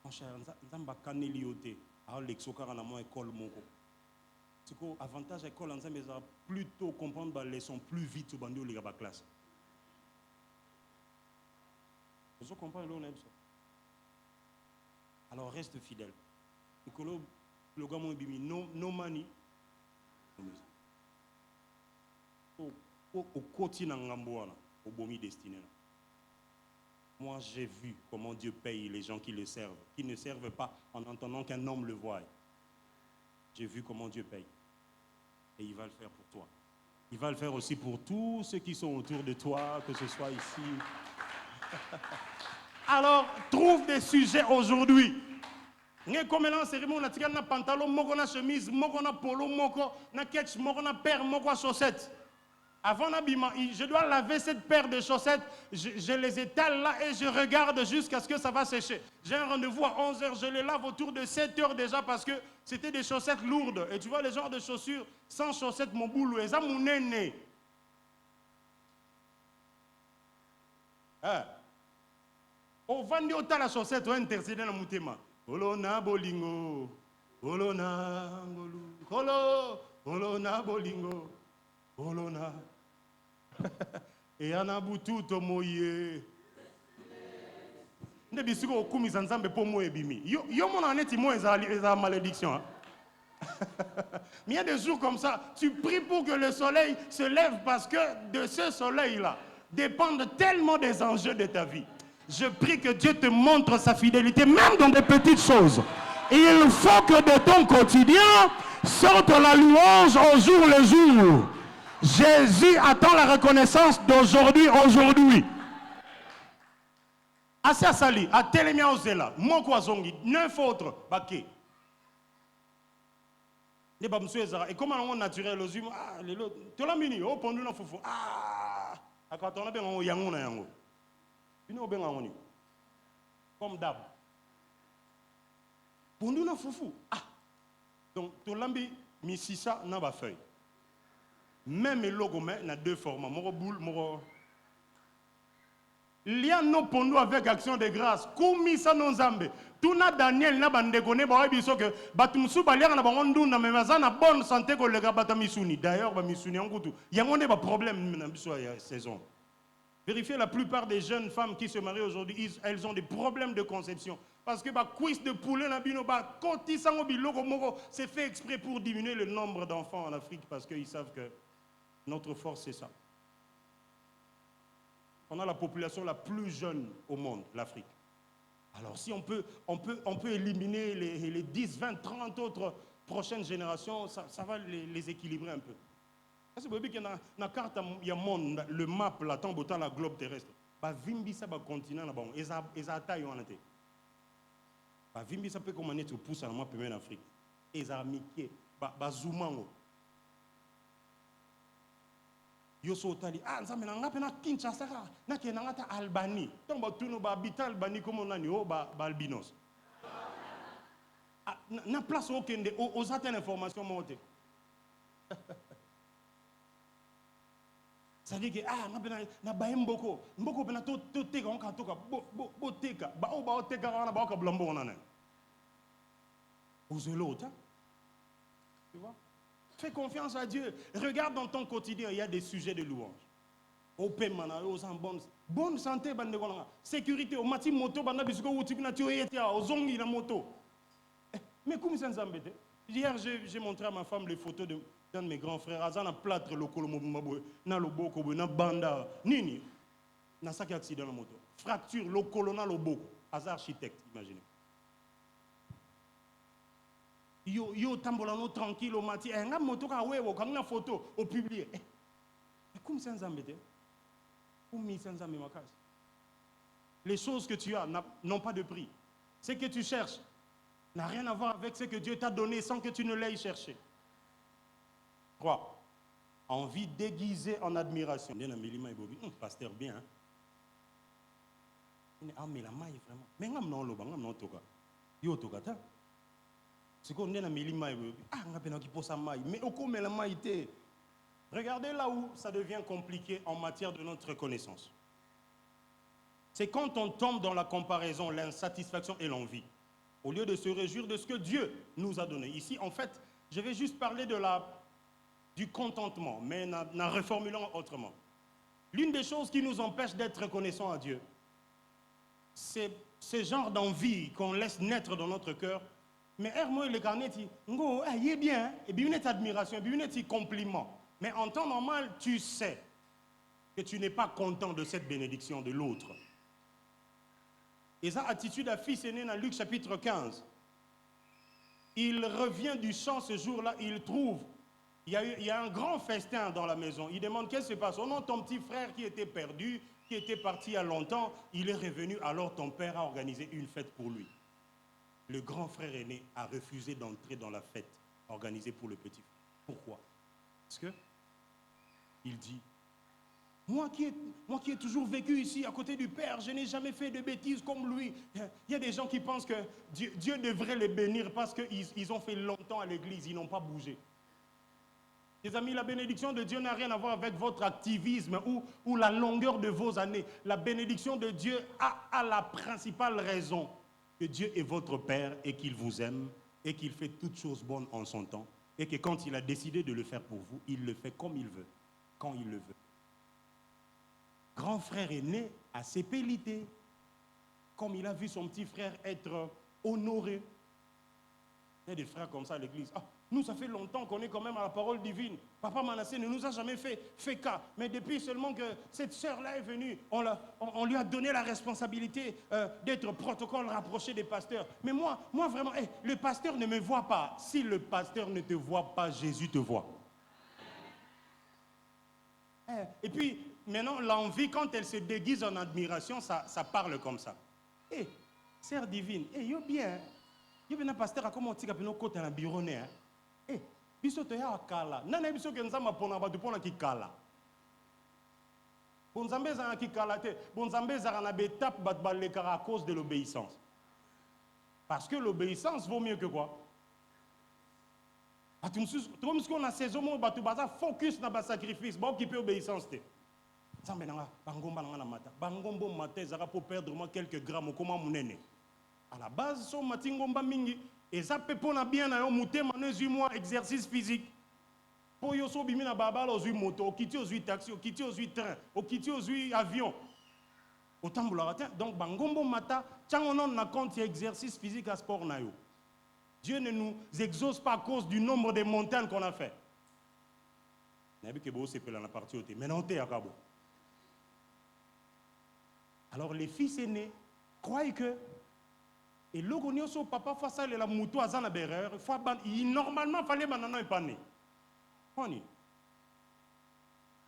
Speaker 1: Mon cher, nzamba kaneli yote. Alors l'exokara na moi école moko. C'est que l'avantage de l'école, c'est plutôt comprendre les leçons plus vite dans la classe. Vous comprenez là, on aime ça. Alors reste fidèle. Le gars m'a dit no money. Au quotidien au bomi destiné. Moi j'ai vu comment Dieu paye les gens qui le servent, qui ne servent pas en entendant qu'un homme le voie. J'ai vu comment Dieu paye. Et il va le faire pour toi. Il va le faire aussi pour tous ceux qui sont autour de toi, que ce soit ici. Alors, trouve des sujets aujourd'hui. Comme là, c'est vraiment un pantalon, un chemise, un polo, un ketch, un paire, un chaussette. Avant l'habillement, je dois laver cette paire de chaussettes, je les étale là et je regarde jusqu'à ce que ça va sécher. J'ai un rendez-vous à 11h, je les lave autour de 7h déjà parce que c'était des chaussettes lourdes. Et tu vois, les genres de chaussures sans chaussettes, mon boulot, et ça, mon nez. Au vandi au la chaussette, on intercédé dans mon thème. Olona bolingo, olona ngolu, olona bolingo, olona. Et anabutu tomoye. Ne bisiko okumi zanzambe po mo ebimi. Yo mon aneti mo eza malédiction. Mais il y a des jours comme ça, tu pries pour que le soleil se lève parce que de ce soleil-là dépendent tellement des enjeux de ta vie. Je prie que Dieu te montre sa fidélité, même dans des petites choses. Et il faut que de ton quotidien sorte la louange au jour le jour. Jésus attend la reconnaissance aujourd'hui. Asa sali, a telemia ozela, moko azongi, 9 autres, baké. Ne ba msou ezara, et comment on naturel aux humains, ah, les autres, tu l'as mini, oh, pendu na foufou, ah, quand on a bien en yango na yango. Tu n'as bien en comme d'hab. Pendu na foufou, ah. Donc, tu l'as mis, misisa na ba feuille. Même le logo, mais il y a 2 formats. Moro boule, moro. Il y a nos pondu avec action de grâce. Koumi sa non zambe. Tuna Daniel na bandegone ba biso que batumsu baliaka na bango nduna mais na bonne santé ko lega batamisuni. D'ailleurs ba misuni ngutu. Yango ne ba problème na biso ya saison. Vérifiez la plupart des jeunes femmes qui se marient aujourd'hui, elles ont des problèmes de conception parce que ba cuisse de poulet na bino ba koti sango biloko moko c'est fait exprès pour diminuer le nombre d'enfants en Afrique parce qu'ils savent que notre force, c'est ça. On a la population la plus jeune au monde, l'Afrique. Alors si on peut éliminer les 10, 20, 30 autres prochaines générations, ça va les équilibrer un peu. Parce que vous voyez que dans la carte, il y a monde, le map, la tombe, la globe terrestre. Bah, Vimbi, ça va continuer là-bas. Et ça attaque en été. Bah, Vimbi, ça peut commander tout pouce à la map en Afrique. Et ça a miqué. Bah, Zoumango. Yoso tali nzambe na ngapena Kinshasa na ke na ngata Albanie tomba tuno ba habita Albanie comme on a ni o ba albinos na place okende aux certaines informations monte ça dit que ngapena na ba mboko pena to teka on ka toka bo teka ba o teka na ba ka blambo on ana ozolota tu vois. Fais confiance à Dieu. Regarde dans ton quotidien, il y a des sujets de louange. Au paiement, bonne santé, sécurité, au mati moto, aux ongles la moto. Mais comment ça nous embête? Hier, j'ai montré à ma femme les photos d'un de mes grands frères. Azan a plâtre le colomo, na loboko, na banda, nini. Na sac accident la moto. Fracture, le colonna loboko. Azar architecte, imaginez. Yo tambolano tranquille au matin nga moto ka wewo ka na photo au publier mais comme ça nzambete comme ça nzambe makas les choses que tu as n'ont pas de prix ce que tu cherches n'a rien à voir avec ce que Dieu t'a donné sans que tu ne l'aies cherché. 3 envie déguisée en admiration bien amélima ebobi pasteur bien hein mais la maille vraiment mais ngam non loba ngam non toka yo toka ta. C'est qu'on est dans les mailles. Mais au cours de la maille, regardez là où ça devient compliqué en matière de notre connaissance. C'est quand on tombe dans la comparaison, l'insatisfaction et l'envie. Au lieu de se réjouir de ce que Dieu nous a donné. Ici, en fait, je vais juste parler du contentement, mais en reformulant autrement. L'une des choses qui nous empêche d'être reconnaissants à Dieu, c'est ce genre d'envie qu'on laisse naître dans notre cœur. Mais moi, le carnet, il est bien, et bien une admiration, et bien un compliment. Mais en temps normal, tu sais que tu n'es pas content de cette bénédiction de l'autre. Et ça, attitude à fils aîné dans Luc chapitre 15. Il revient du champ ce jour-là, il trouve, il y a un grand festin dans la maison. Il demande qu'est-ce qui se passe. Oh non, ton petit frère qui était perdu, qui était parti il y a longtemps, il est revenu, alors ton père a organisé une fête pour lui. Le grand frère aîné a refusé d'entrer dans la fête organisée pour le petit frère. Pourquoi? Parce que il dit, Moi qui ai toujours vécu ici à côté du Père, je n'ai jamais fait de bêtises comme lui. Il y a des gens qui pensent que Dieu devrait les bénir parce qu'ils ont fait longtemps à l'église, ils n'ont pas bougé. Les amis, la bénédiction de Dieu n'a rien à voir avec votre activisme ou la longueur de vos années. La bénédiction de Dieu a la principale raison que Dieu est votre Père et qu'il vous aime et qu'il fait toutes choses bonnes en son temps et que quand il a décidé de le faire pour vous, il le fait comme il veut, quand il le veut. Grand frère est né à sépélité, comme il a vu son petit frère être honoré. Il y a des frères comme ça à l'église. Ah, nous, ça fait longtemps qu'on est quand même à la parole divine. Papa Manassé ne nous a jamais fait cas. Mais depuis seulement que cette sœur-là est venue, on lui a donné la responsabilité d'être protocole rapproché des pasteurs. Mais moi vraiment, le pasteur ne me voit pas. Si le pasteur ne te voit pas, Jésus te voit. Et puis, maintenant, l'envie, quand elle se déguise en admiration, ça parle comme ça. Sœur divine, yo bien. Yo bien, pasteur, a comment tu as côté dans le bureau, né? Biso to ya kala. Nana biso ke nzamba pona ba pona ki kala. Bon Nzambe za ki kala te. Bon Nzambe za na betap bat balekara à cause de l'obéissance. Parce que l'obéissance vaut mieux que quoi? Comme ce qu'on a saison mo batu baza focus na ba sacrifice, ba occuper obéissance te. Nzambe na bangomba na mata. Bangombo matin zara pour perdre moi quelques grammes comment munene. À la base so matingomba mingi. Et ça peut pas bien na yo mutema na 8 mois exercice physique. Pour yo so bimi na babala aux 8 moto, au kiti aux 8 taxi, au kiti aux 8 train, au kiti aux 8 avion. Autant boularatin. Donc bangombo mata, tiens on a compte exercice physique à sport na yo. Dieu ne nous exauce pas à cause du nombre de montagnes qu'on a fait. Nabi ke bo c'est la partie au té. Maintenant té akabo. Alors les fils aînés croient que et logonio so papa face à la moto azana bereur, normalement fallait banana épané. Oni.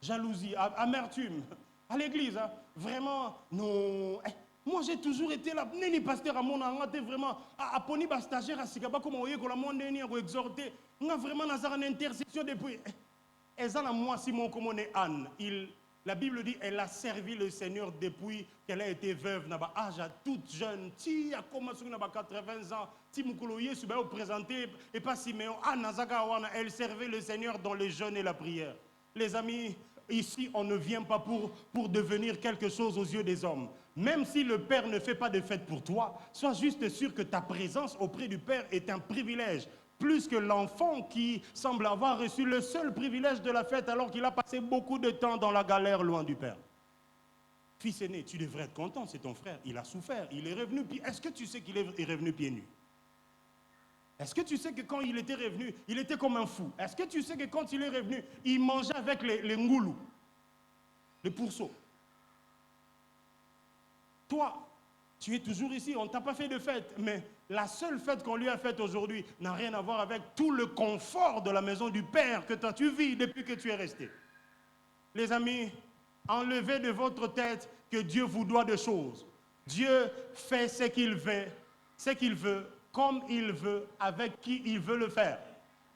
Speaker 1: Jalousie, amertume. À l'église, hein, vraiment, non. Moi, j'ai toujours été là. Neni pasteur à mon angate vraiment. À poni ba stagiaire à Sikaba, comme on y est, qu'on a mon neni, on exhorté. On a vraiment une intercession depuis. Et ça, moi, Simon, comme on est Anne, la Bible dit elle a servi le Seigneur depuis qu'elle a été veuve. Naba âge toute jeune. Ti a commencé à 80 ans. Ti mukoloye se présenté et pas Siméon. Elle servait le Seigneur dans le jeûne et la prière. Les amis, ici on ne vient pas pour devenir quelque chose aux yeux des hommes. Même si le Père ne fait pas de fête pour toi, sois juste sûr que ta présence auprès du Père est un privilège. Plus que l'enfant qui semble avoir reçu le seul privilège de la fête alors qu'il a passé beaucoup de temps dans la galère loin du Père. Fils aîné, tu devrais être content, c'est ton frère. Il a souffert, il est revenu. Est-ce que tu sais qu'il est revenu pieds nus? Est-ce que tu sais que quand il était revenu, il était comme un fou? Est-ce que tu sais que quand il est revenu, il mangeait avec les ngoulous, les pourceaux? Toi, tu es toujours ici, on ne t'a pas fait de fête, mais la seule fête qu'on lui a faite aujourd'hui n'a rien à voir avec tout le confort de la maison du Père que toi tu vis depuis que tu es resté. Les amis, enlevez de votre tête que Dieu vous doit des choses. Dieu fait ce qu'il veut, comme il veut, avec qui il veut le faire.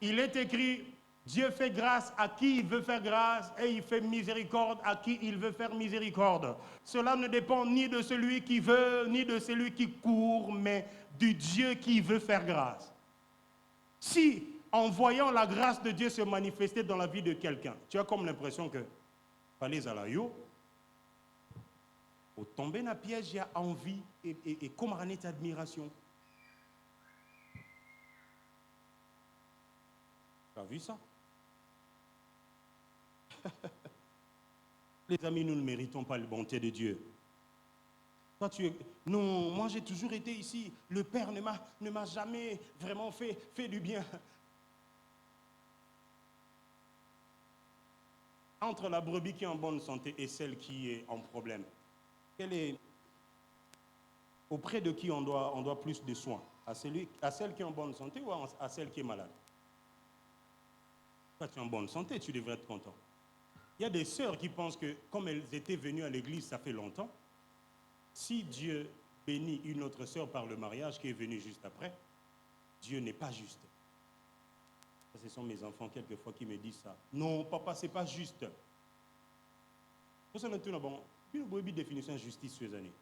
Speaker 1: Il est écrit, Dieu fait grâce à qui il veut faire grâce et il fait miséricorde à qui il veut faire miséricorde. Cela ne dépend ni de celui qui veut, ni de celui qui court, mais du Dieu qui veut faire grâce. Si, en voyant la grâce de Dieu se manifester dans la vie de quelqu'un, tu as comme l'impression que, fallait à la yo, au tomber dans le piège, il y a envie et comme en est admiration. Tu as vu ça? Les amis, nous ne méritons pas la bonté de Dieu. Toi, non, moi j'ai toujours été ici. Le Père ne m'a jamais vraiment fait du bien. Entre la brebis qui est en bonne santé et celle qui est en problème, auprès de qui on doit plus de soins? À celle qui est en bonne santé ou à celle qui est malade? Toi, tu es en bonne santé, tu devrais être content. Il y a des sœurs qui pensent que, comme elles étaient venues à l'église, ça fait longtemps, si Dieu bénit une autre sœur par le mariage qui est venue juste après, Dieu n'est pas juste. Ce sont mes enfants quelquefois qui me disent ça. Non, papa, c'est pas juste. Vous savez, une définition de justice ces années.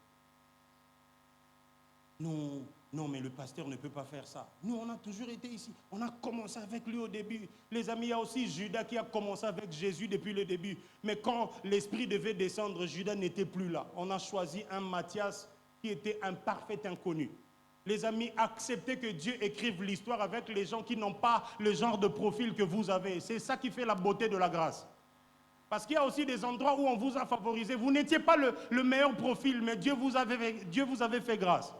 Speaker 1: Non, non, mais le pasteur ne peut pas faire ça. Nous, on a toujours été ici. On a commencé avec lui au début. Les amis, il y a aussi Judas qui a commencé avec Jésus depuis le début. Mais quand l'Esprit devait descendre, Judas n'était plus là. On a choisi un Matthias qui était un parfait inconnu. Les amis, acceptez que Dieu écrive l'histoire avec les gens qui n'ont pas le genre de profil que vous avez. C'est ça qui fait la beauté de la grâce. Parce qu'il y a aussi des endroits où on vous a favorisé. Vous n'étiez pas le meilleur profil, mais Dieu vous avait fait grâce.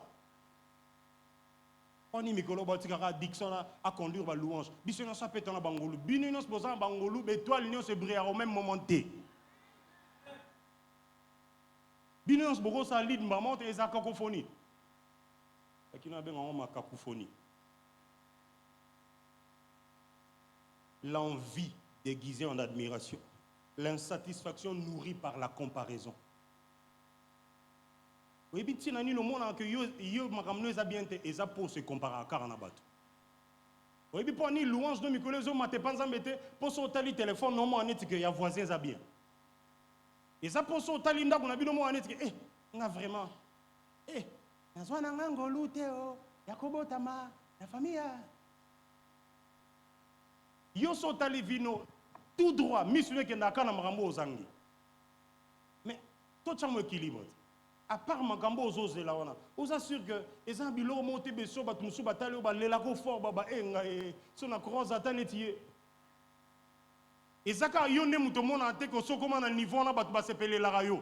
Speaker 1: On dit que Dixon a conduire la louange. Bisson a pété dans Bangolou. Binino se posant Bangolou, mais toi, l'union se brille au même moment. Binino se bourreau, ça lit de maman et sa cacophonie. Et qui n'a bien ma cacophonie. L'envie déguisée en admiration. L'insatisfaction nourrie par la comparaison. Oui, puis si nani le monde que yo makamno bien et ça pour se comparer à Karanabat. Oui, puis pour ni louange de Mikole zo mate panza mete pour son tali téléphone non mo anet que ya voisin ça bien. Et ça pour son tali nda kuna bi no mo anet que nga vraiment nazwa na ngangolu teo Yakobo tama la famille. Yo so tali vino tout droit misune ke ndaka na makambo ozangi. Mais tout ça mo équilibre. À part makambo ozose la wana vous assure que les gens bilo monter beso batumusu batale ba lela ko fort baba enga so na croise atanetier ezaka yo ne muto mona te ko so comment na niveau na bat ba sepele la rayo.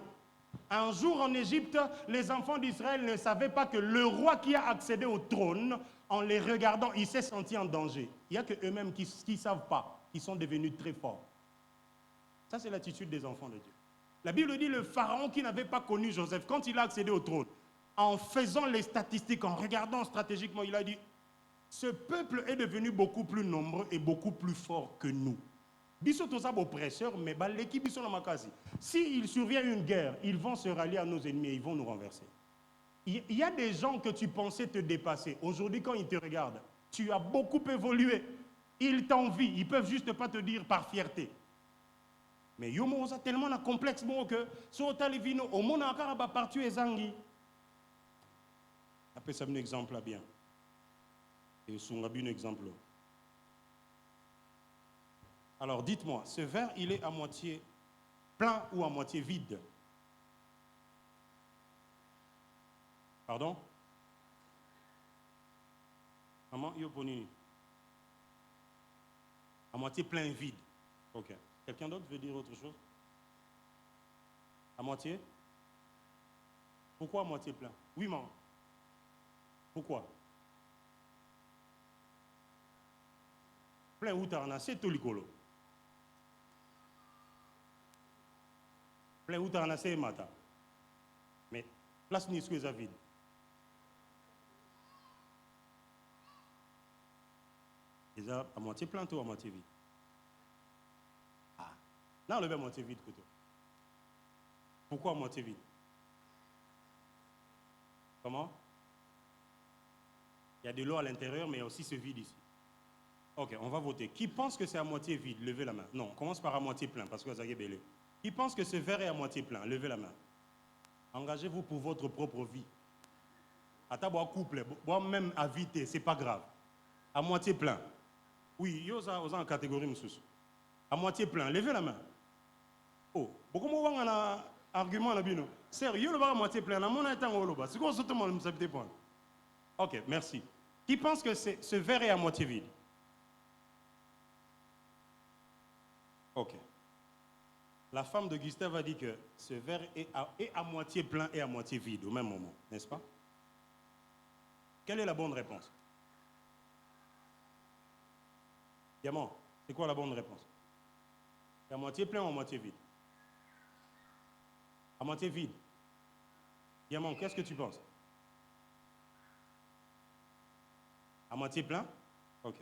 Speaker 1: Un jour en Égypte, les enfants d'Israël ne savaient pas que le roi qui a accédé au trône, en les regardant, il s'est senti en danger. Il n'y a que eux-mêmes qui ne savent pas, qui sont devenus très forts. Ça, c'est l'attitude des enfants de Dieu. La Bible dit le pharaon qui n'avait pas connu Joseph, quand il a accédé au trône, en faisant les statistiques, en regardant stratégiquement, il a dit, ce peuple est devenu beaucoup plus nombreux et beaucoup plus fort que nous. Biso tous oppresseurs, mais l'équipe sont dans ma s'il survient une guerre, ils vont se rallier à nos ennemis et ils vont nous renverser. Il y a des gens que tu pensais te dépasser. Aujourd'hui, quand ils te regardent, tu as beaucoup évolué. Ils t'envient, ils ne peuvent juste pas te dire par fierté. Mais yomo a tellement un complexe que sur Talivino, au monde encore va partir et zangi. Après ça un exemple là bien. Et sur un exemple. Alors dites-moi, ce verre il est à moitié plein ou à moitié vide? Pardon? Comment yoponi? À moitié plein et vide. Ok. Quelqu'un d'autre veut dire autre chose? À moitié? Pourquoi à moitié plein? Oui, maman. Pourquoi? Plein où t'as ramassé tout l'icolo. Plein où t'as ramassé mata. Mais place ni ce que ça vide. Déjà à moitié plein ou à moitié vide? Là, on le met à moitié vide. Pourquoi à moitié vide? Comment? Il y a de l'eau à l'intérieur, mais il y a aussi ce vide ici. Ok, on va voter. Qui pense que c'est à moitié vide? Levez la main. Non, on commence par à moitié plein, parce que ça y est belé. Qui pense que ce verre est à moitié plein? Levez la main. Engagez-vous pour votre propre vie. À ta bois couple, même à vite, c'est pas grave. À moitié plein. Oui, il y a en catégorie, monsieur. À moitié plein. Levez la main. Oh, beaucoup de gens ont un argument là-bas. Sérieux, le bar à moitié plein. C'est quoi ce que vous avez dit? Ok, merci. Qui pense que ce verre est à moitié vide? Ok. La femme de Gustave a dit que ce verre est à moitié plein et à moitié vide au même moment, n'est-ce pas? Quelle est la bonne réponse? Diamant, c'est quoi la bonne réponse? C'est à moitié plein ou à moitié vide? À moitié vide. Diamant, qu'est-ce que tu penses? À moitié plein? Ok.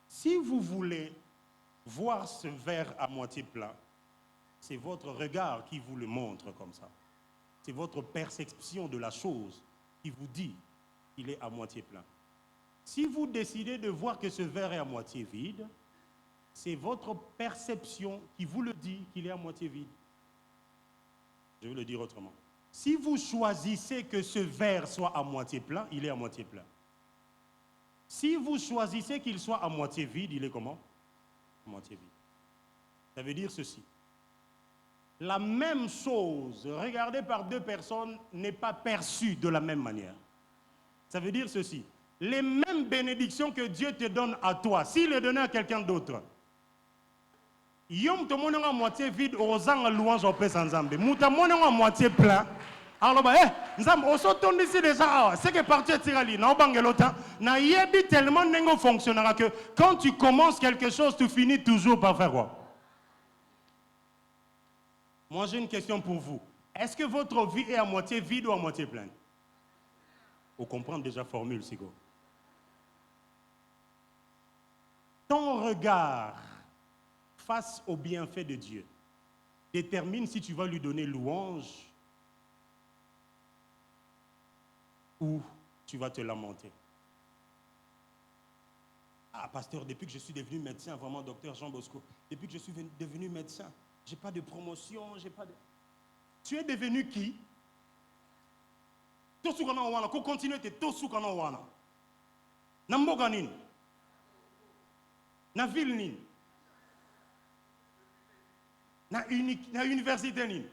Speaker 1: Si vous voulez voir ce verre à moitié plein, c'est votre regard qui vous le montre comme ça. C'est votre perception de la chose qui vous dit qu'il est à moitié plein. Si vous décidez de voir que ce verre est à moitié vide, C'est votre perception qui vous le dit qu'il est à moitié vide. Je vais le dire autrement. Si vous choisissez que ce verre soit à moitié plein, il est à moitié plein. Si vous choisissez qu'il soit à moitié vide, il est comment? À moitié vide. Ça veut dire ceci. La même chose, regardée par deux personnes, n'est pas perçue de la même manière. Ça veut dire ceci. Les mêmes bénédictions que Dieu te donne à toi, s'il les donnait à quelqu'un d'autre, yom te mononga à moitié vide, osant louange au pèse ensemble. Mouta mononga à moitié plein. Alors, nzam, oso tondi si déjà, c'est que partir tirali, na obangelota, na yebi tellement nengo fonctionnera que quand tu commences quelque chose, tu finis toujours par faire quoi? Moi, j'ai une question pour vous. Est-ce que votre vie est à moitié vide ou à moitié pleine? Vous comprenez déjà la formule, Sigo. Ton regard face au bienfait de Dieu détermine si tu vas lui donner louange ou tu vas te lamenter. Ah, pasteur, depuis que je suis devenu médecin, vraiment, docteur Jean Bosco, depuis que je suis devenu médecin, je n'ai pas de promotion, j'ai pas de... Tu es devenu qui? Tosu kana wana, ko continue te tosu kana wana. Na mboka nini? Na ville nini? Na université nini?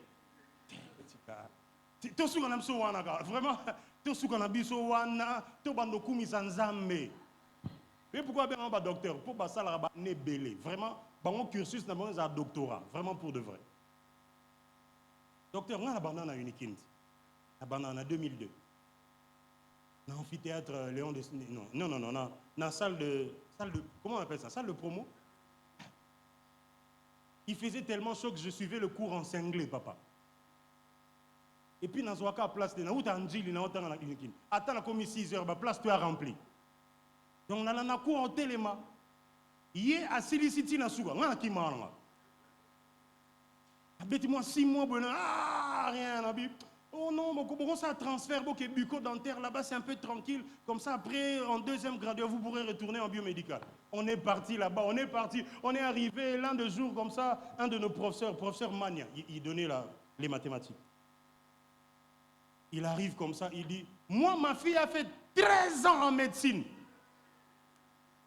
Speaker 1: Tosu kana mso wana ka. Vraiment, tosu kana biso wana, to bando kumisa nzambe. Mais pourquoi bien un docteur? Pour passer la rabat né belé. Vraiment, mon cursus n'a pas un doctorat. Vraiment pour de vrai. Docteur, on a abandonné à Unikind. Abandonné en 2002. Dans l'amphithéâtre Léon de... Non. Dans la salle de... Comment on appelle ça? Salle de promo. Il faisait tellement chaud que je suivais le cours en cinglé, papa. Et puis, dans la place, il y a un Andjili, attends, la commis 6 heures, la place, tu as rempli. Donc, on a un cours en téléma. Il y a à Silicity, on a qui m'a moi 6 mois, rien. Oh non, bon, ça transfert, bon, bucco-dentaire, là-bas, c'est un peu tranquille. Comme ça, après, en deuxième graduat, vous pourrez retourner en biomédical. On est parti là-bas, on est arrivé l'un de jours comme ça, un de nos professeur Mania, il donnait les mathématiques. Il arrive comme ça, il dit, moi, ma fille a fait 13 ans en médecine.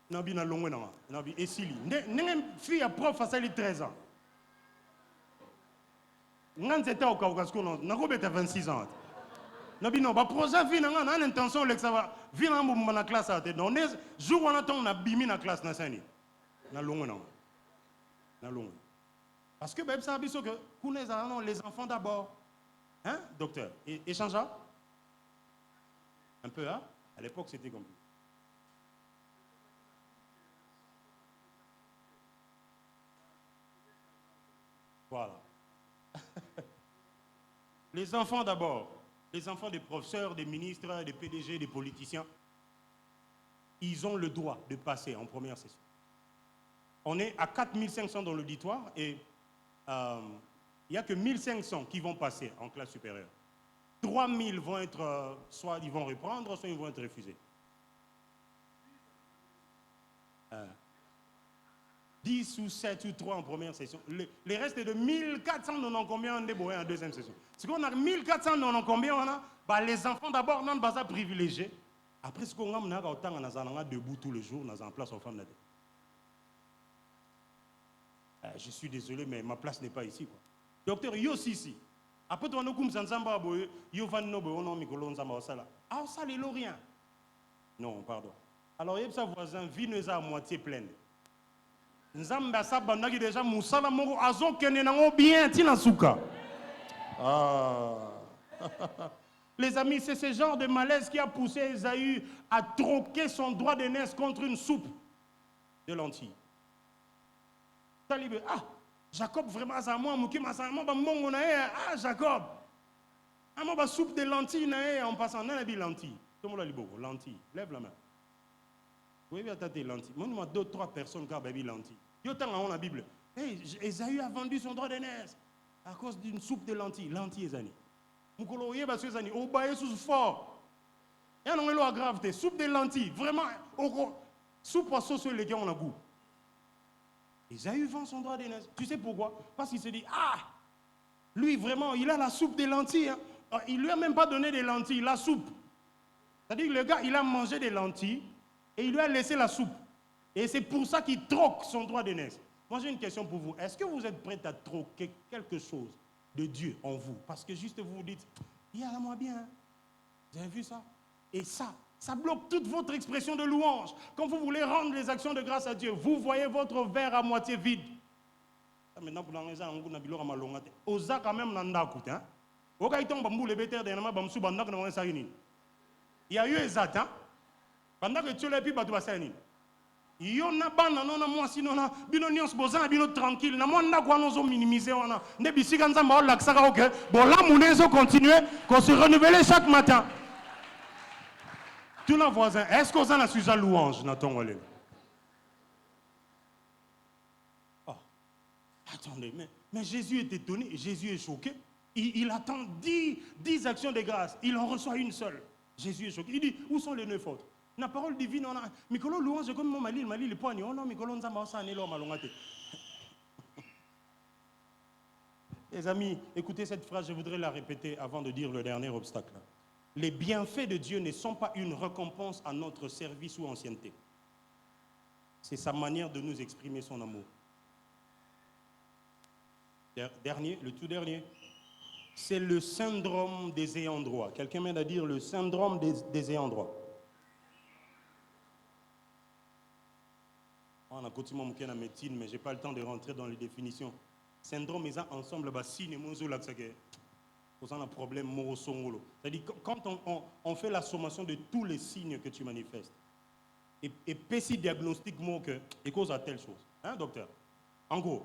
Speaker 1: Nabi na longwe na Nabi esili. N'engem fille à prof à 13 ans. N'an c'était au Kaoukasko na ko beta 26 ans. Nabi non ba projet vie na intention le que ça va vie na mo na classe à tête. Non jour on attend na bimi na classe na sani. Na longwe na. Na longwe. Parce que ben ça biso que les enfants d'abord. Hein, docteur? Échangea? Un peu hein? À l'époque c'était comme ça. Voilà. Les enfants d'abord, les enfants des professeurs, des ministres, des PDG, des politiciens, ils ont le droit de passer en première session. On est à 4500 dans l'auditoire et il n'y a que 1500 qui vont passer en classe supérieure. 3000 vont être, soit ils vont reprendre, soit ils vont être refusés. 10 ou 7 ou 3 en première session. Les restes de 1400, on en combien on est en deuxième session. Ce qu'on a 1400, on en combien on a bah, les enfants d'abord, non, pas privilégiés. Après, ce qu'on a, on a debout tous les jours, on a en place au fond de la tête. Je suis désolé, mais ma place n'est pas ici. Quoi. Docteur, yo ici. Après, tu vas nous comme ça, yo van no on a mikolo nzamba osala. Ah, ça les rien. Non, pardon. Alors, il y a sa voisin, vie nous à moitié pleine. Nzamba sabandaki déjà musala moko azokene nango bien tina suka. Les amis, c'est ce genre de malaise qui a poussé Esaü à troquer son droit de naissance contre une soupe de lentilles. Talibé, Jacob vraiment à moi Jacob. Moi soupe de lentilles en passant dans la lentilles. Tout le monde a dit lentilles. Lève la main. Oui, bien t'as lentilles. Moi, 2-3 personnes qui ont baby lentilles. Yo dans la Bible. Hey, Esaü a vendu son droit de naissance à cause d'une soupe de lentilles. Lentilles, Ezani. Mukolo yeba su Ezani. Au baye sous fort. Et on a gravité. Soupe de lentilles. Vraiment, soupe à sauce les gars on a goût. Ésaü vend son droit d'aînesse. Tu sais pourquoi? Parce qu'il se dit, ah, lui vraiment, il a la soupe des lentilles. Hein. Il lui a même pas donné des lentilles, la soupe. C'est-à-dire que le gars, il a mangé des lentilles et il lui a laissé la soupe. Et c'est pour ça qu'il troque son droit d'aînesse. Moi, j'ai une question pour vous. Est-ce que vous êtes prêts à troquer quelque chose de Dieu en vous? Parce que juste vous vous dites, il y a moi bien. Hein. Vous avez vu ça? Et ça bloque toute votre expression de louange. Quand vous voulez rendre les actions de grâce à Dieu, vous voyez votre verre à moitié vide. Maintenant, pour l'instant, on a bilor à malongate. Osa quand même nanda koute. Hein? Oka iton bambou le beter de nama bamsou bandak na wansa yini. Il y a eu exact. Hein? Pendant que tu l'as pu battre basani. Yo na bana non na moi sinon na bino nyons bozan bino tranquille na moi ndako anozo minimiser wana. Ne bisika nzamba o laksaka OK. Bon là mounezo continuer qu'on se renouveler chaque matin. Tous nos voisins, est-ce qu'on a sujet louange dans ton relais? Oh, attendez, mais Jésus est étonné, Jésus est choqué. Il attend 10 actions de grâce, il en reçoit une seule. Jésus est choqué. Il dit, où sont les 9 autres? La parole divine, on a. Mikolo louange comme mon mali, le poignet. Oh non, Mikolo nzamba osane lo malongate. Les amis, écoutez cette phrase, je voudrais la répéter avant de dire le dernier obstacle. Les bienfaits de Dieu ne sont pas une récompense à notre service ou ancienneté. C'est sa manière de nous exprimer son amour. Dernier, le tout dernier, c'est le syndrome des ayants droit. Quelqu'un m'aide à dire le syndrome des ayants droit. On a continué à médecine, mais je n'ai pas le temps de rentrer dans les définitions. Syndrome, ils ont ensemble, si nous avons un problème, c'est-à-dire quand on fait la sommation de tous les signes que tu manifestes, et petit diagnostic que et cause à telle chose, hein, docteur? En gros,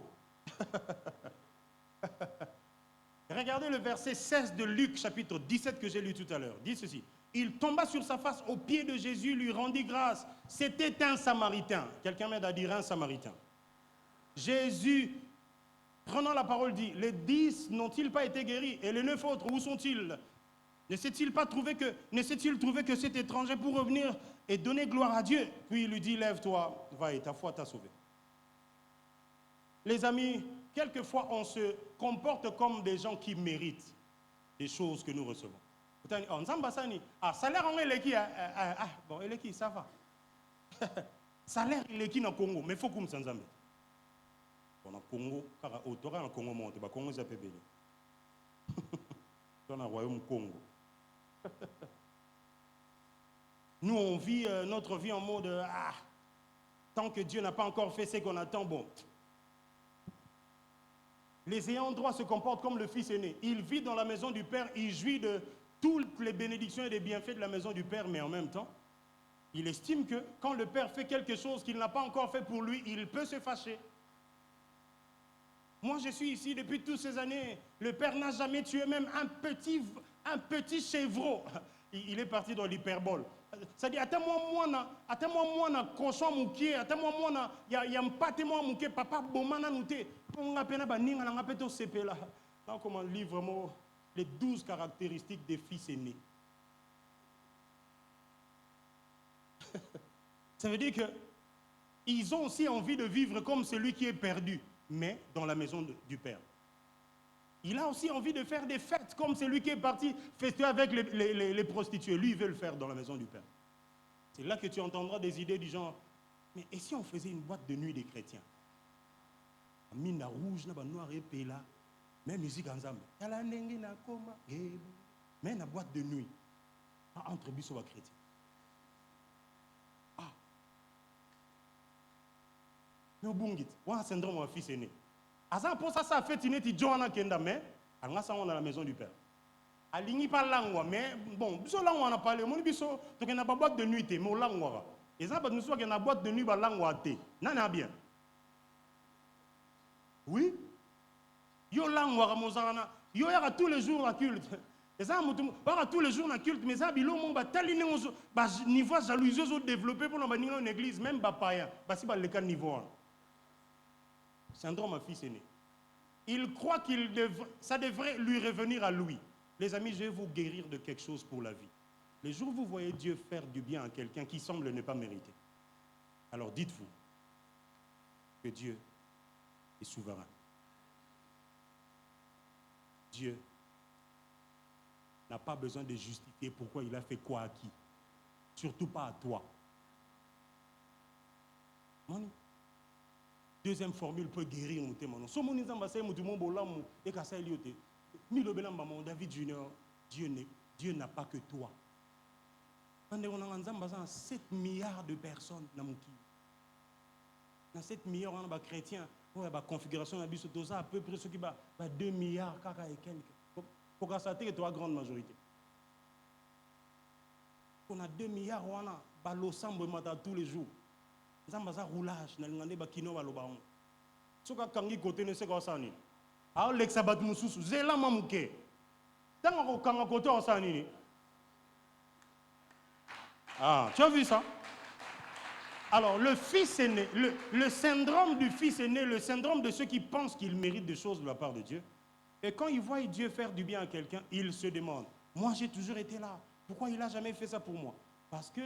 Speaker 1: regardez le verset 16 de Luc, chapitre 17 que j'ai lu tout à l'heure. Dit ceci. Il tomba sur sa face aux pieds de Jésus, lui rendit grâce. C'était un Samaritain. Quelqu'un m'aide à dire un Samaritain. Jésus, prenant la parole, dit, les 10 n'ont-ils pas été guéris? Et les 9 autres, où sont-ils? Ne s'est-il trouvé que cet étranger pour revenir et donner gloire à Dieu? Puis il lui dit, lève-toi, va et ta foi t'a sauvé. Les amis, quelquefois on se comporte comme des gens qui méritent des choses que nous recevons. Salaire en Eleki, bon, Eleki, ça va. Salaire Eleki dans le Congo, mais il faut qu'on s'en aille. On a Congo, car au Torah, le Congo monte, le Congo, c'est béni. On a le royaume Congo. Nous, on vit notre vie en mode, tant que Dieu n'a pas encore fait ce qu'on attend, bon. Les ayants droit se comportent comme le fils aîné. Il vit dans la maison du Père, il jouit de toutes les bénédictions et les bienfaits de la maison du Père, mais en même temps, il estime que quand le Père fait quelque chose qu'il n'a pas encore fait pour lui, il peut se fâcher. Moi, je suis ici depuis toutes ces années. Le Père n'a jamais tué même un petit chevreau. Il est parti dans l'hyperbole. C'est-à-dire, attends-moi, moi, na cochon mouké, attends-moi, moi, y a un pâté, moi, mouké, papa, bomana, nouté. On a peine à bannir, on a peine à CP là. Donc, on lit vraiment les 12 caractéristiques des fils aînés. Ça veut dire qu'ils ont aussi envie de vivre comme celui qui est perdu, mais dans la maison du Père. Il a aussi envie de faire des fêtes comme celui qui est parti fêter avec les prostituées. Lui, il veut le faire dans la maison du Père. C'est là que tu entendras des idées du genre, mais et si on faisait une boîte de nuit des chrétiens? Mine rouge, noir et péla, même musique ensemble. Mais une boîte de nuit entre bisous et chrétiens. Mais au Bungit, on a un syndrome de fils aîné. Asa pour ça a fait une petite Johanna Kenda, mais on a ça dans la maison du Père. Aligni pas langue, mais bon, biso langue on a parlé, mon biso, donc on a pas boîte de nuit, mais on langue. Et ça, nous sommes qu'on a boîte de nuit, ba langue thé. Nana bien. Oui. Yo langue mozana, yo y'a tous les jours la culte. Et ça, on tous les jours la culte, mais ça, bilo mon bataline niveau jalousie développé pour une église, même ba païen, ba si ba le cas niveau. Syndrome à fils aîné. Il croit ça devrait lui revenir à lui. Les amis, je vais vous guérir de quelque chose pour la vie. Les jours où vous voyez Dieu faire du bien à quelqu'un qui semble ne pas mériter, alors dites-vous que Dieu et souverain. Dieu n'a pas besoin de justifier pourquoi il a fait quoi à qui. Surtout pas à toi. Deuxième formule peut guérir mon témoin. Si mon ambassade mon monde bolam et que ça lioté. Milo belam maman David Junior, Dieu n'a pas que toi. On a 7 milliards de personnes dans mon qui. Dans 7 milliards on a chrétiens, on a configuration de tout ça à peu près ce qui va 2 milliards caca et quelques. Pour que ça t'ait toi grande majorité. On a 2 milliards on a balo sambo matin tous les jours. Nzamba roulage na lingande ba kino ba loba on soka kangi côté ne se ko sani a lexa bat mususu zela mamuke tanga ko kanga côté on sani. Ah, tu as vu ça? Alors le fils aîné, le syndrome du fils aîné, le syndrome de ceux qui pensent qu'ils méritent des choses de la part de Dieu, et quand ils voient Dieu faire du bien à quelqu'un, ils se demandent, moi j'ai toujours été là, pourquoi il n'a jamais fait ça pour moi? Parce que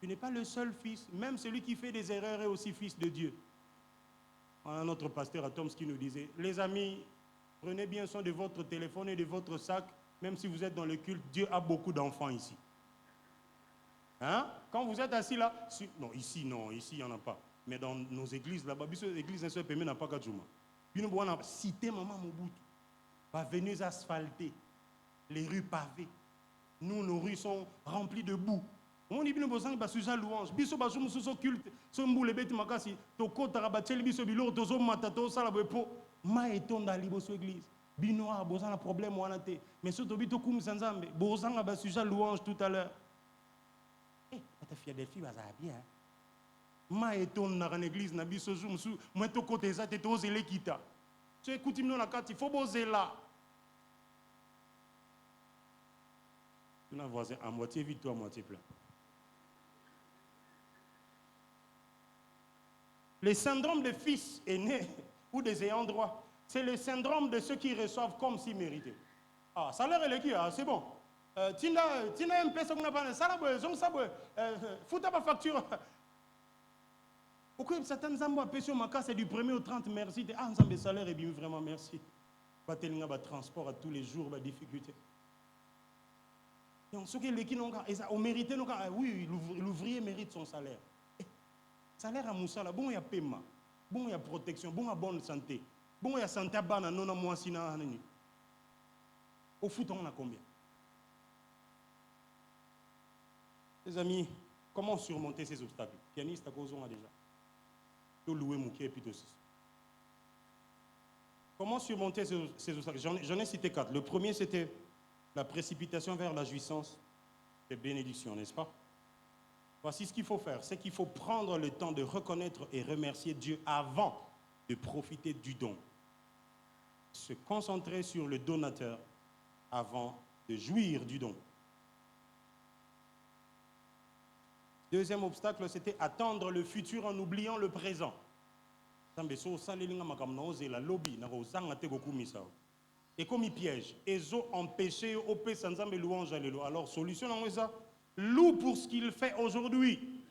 Speaker 1: tu n'es pas le seul fils, même celui qui fait des erreurs est aussi fils de Dieu. On a notre pasteur à Toms qui nous disait, les amis, prenez bien soin de votre téléphone et de votre sac, même si vous êtes dans le culte, Dieu a beaucoup d'enfants ici. Hein? Quand vous êtes assis là, non, ici il n'y en a pas. Mais dans nos églises là-bas, l'église n'a pas Kadjouma. Puis nous avons cité Maman Mobutu, avenues asphaltées, les rues pavées. Nous, nos rues sont remplies de boue. On dit que nous avons besoin de louange. Biso baso mususo culte. So mbule beti makasi. Toko tarabacheli biso bilo tozo matato sala bepo. Ma etonda liboso église. Bino a besoin de problème wana te. Mais surtout bito kum sanzambe. Bozanga ba sujet louange tout à l'heure. Eh, ta Philadelphie va bien. Ma etonda dans l'église na biso zo musu. Moi to côté ça te to zele kita. Tu écoutes nous na kati faut bozer là. Tu n'as voisin à moitié vide toi à moitié plein. Le syndrome des fils aînés ou des ayants droit, c'est le syndrome de ceux qui reçoivent comme s'ils méritaient. Ah, salaire est qui? Ah, c'est bon. Tina un peu ça qu'on a pas. Ça là, zong ça fouta pas facture. Pourquoi certains zamba pension ma c'est du 1er au 30 merci. Ah, nzambe salaire est bien vraiment merci. Pas tellement de transport à tous les jours, de difficulté. Donc ceux qui n'ont pas, au mérité, oui, l'ouvrier mérite son salaire. Salaire à Moussa, bon, il y a paiement, bon, il y a protection, bon, il y a bonne santé, bon, il y a santé à bana, non, à moi, sinon, au foot, on a combien? Les amis, comment surmonter ces obstacles? Pianiste, à cause on a déjà. Il louer mon et puis aussi. Comment surmonter ces obstacles? J'en ai cité 4. Le premier, c'était la précipitation vers la jouissance des bénédictions, n'est-ce pas? Voici ce qu'il faut faire, c'est qu'il faut prendre le temps de reconnaître et remercier Dieu avant de profiter du don. Se concentrer sur le donateur avant de jouir du don. Deuxième obstacle, c'était attendre le futur en oubliant le présent. Et comme il piège, ils ont empêché au paix sans louange à l'élo. Alors, solution, ça. Loue pour ce qu'il fait aujourd'hui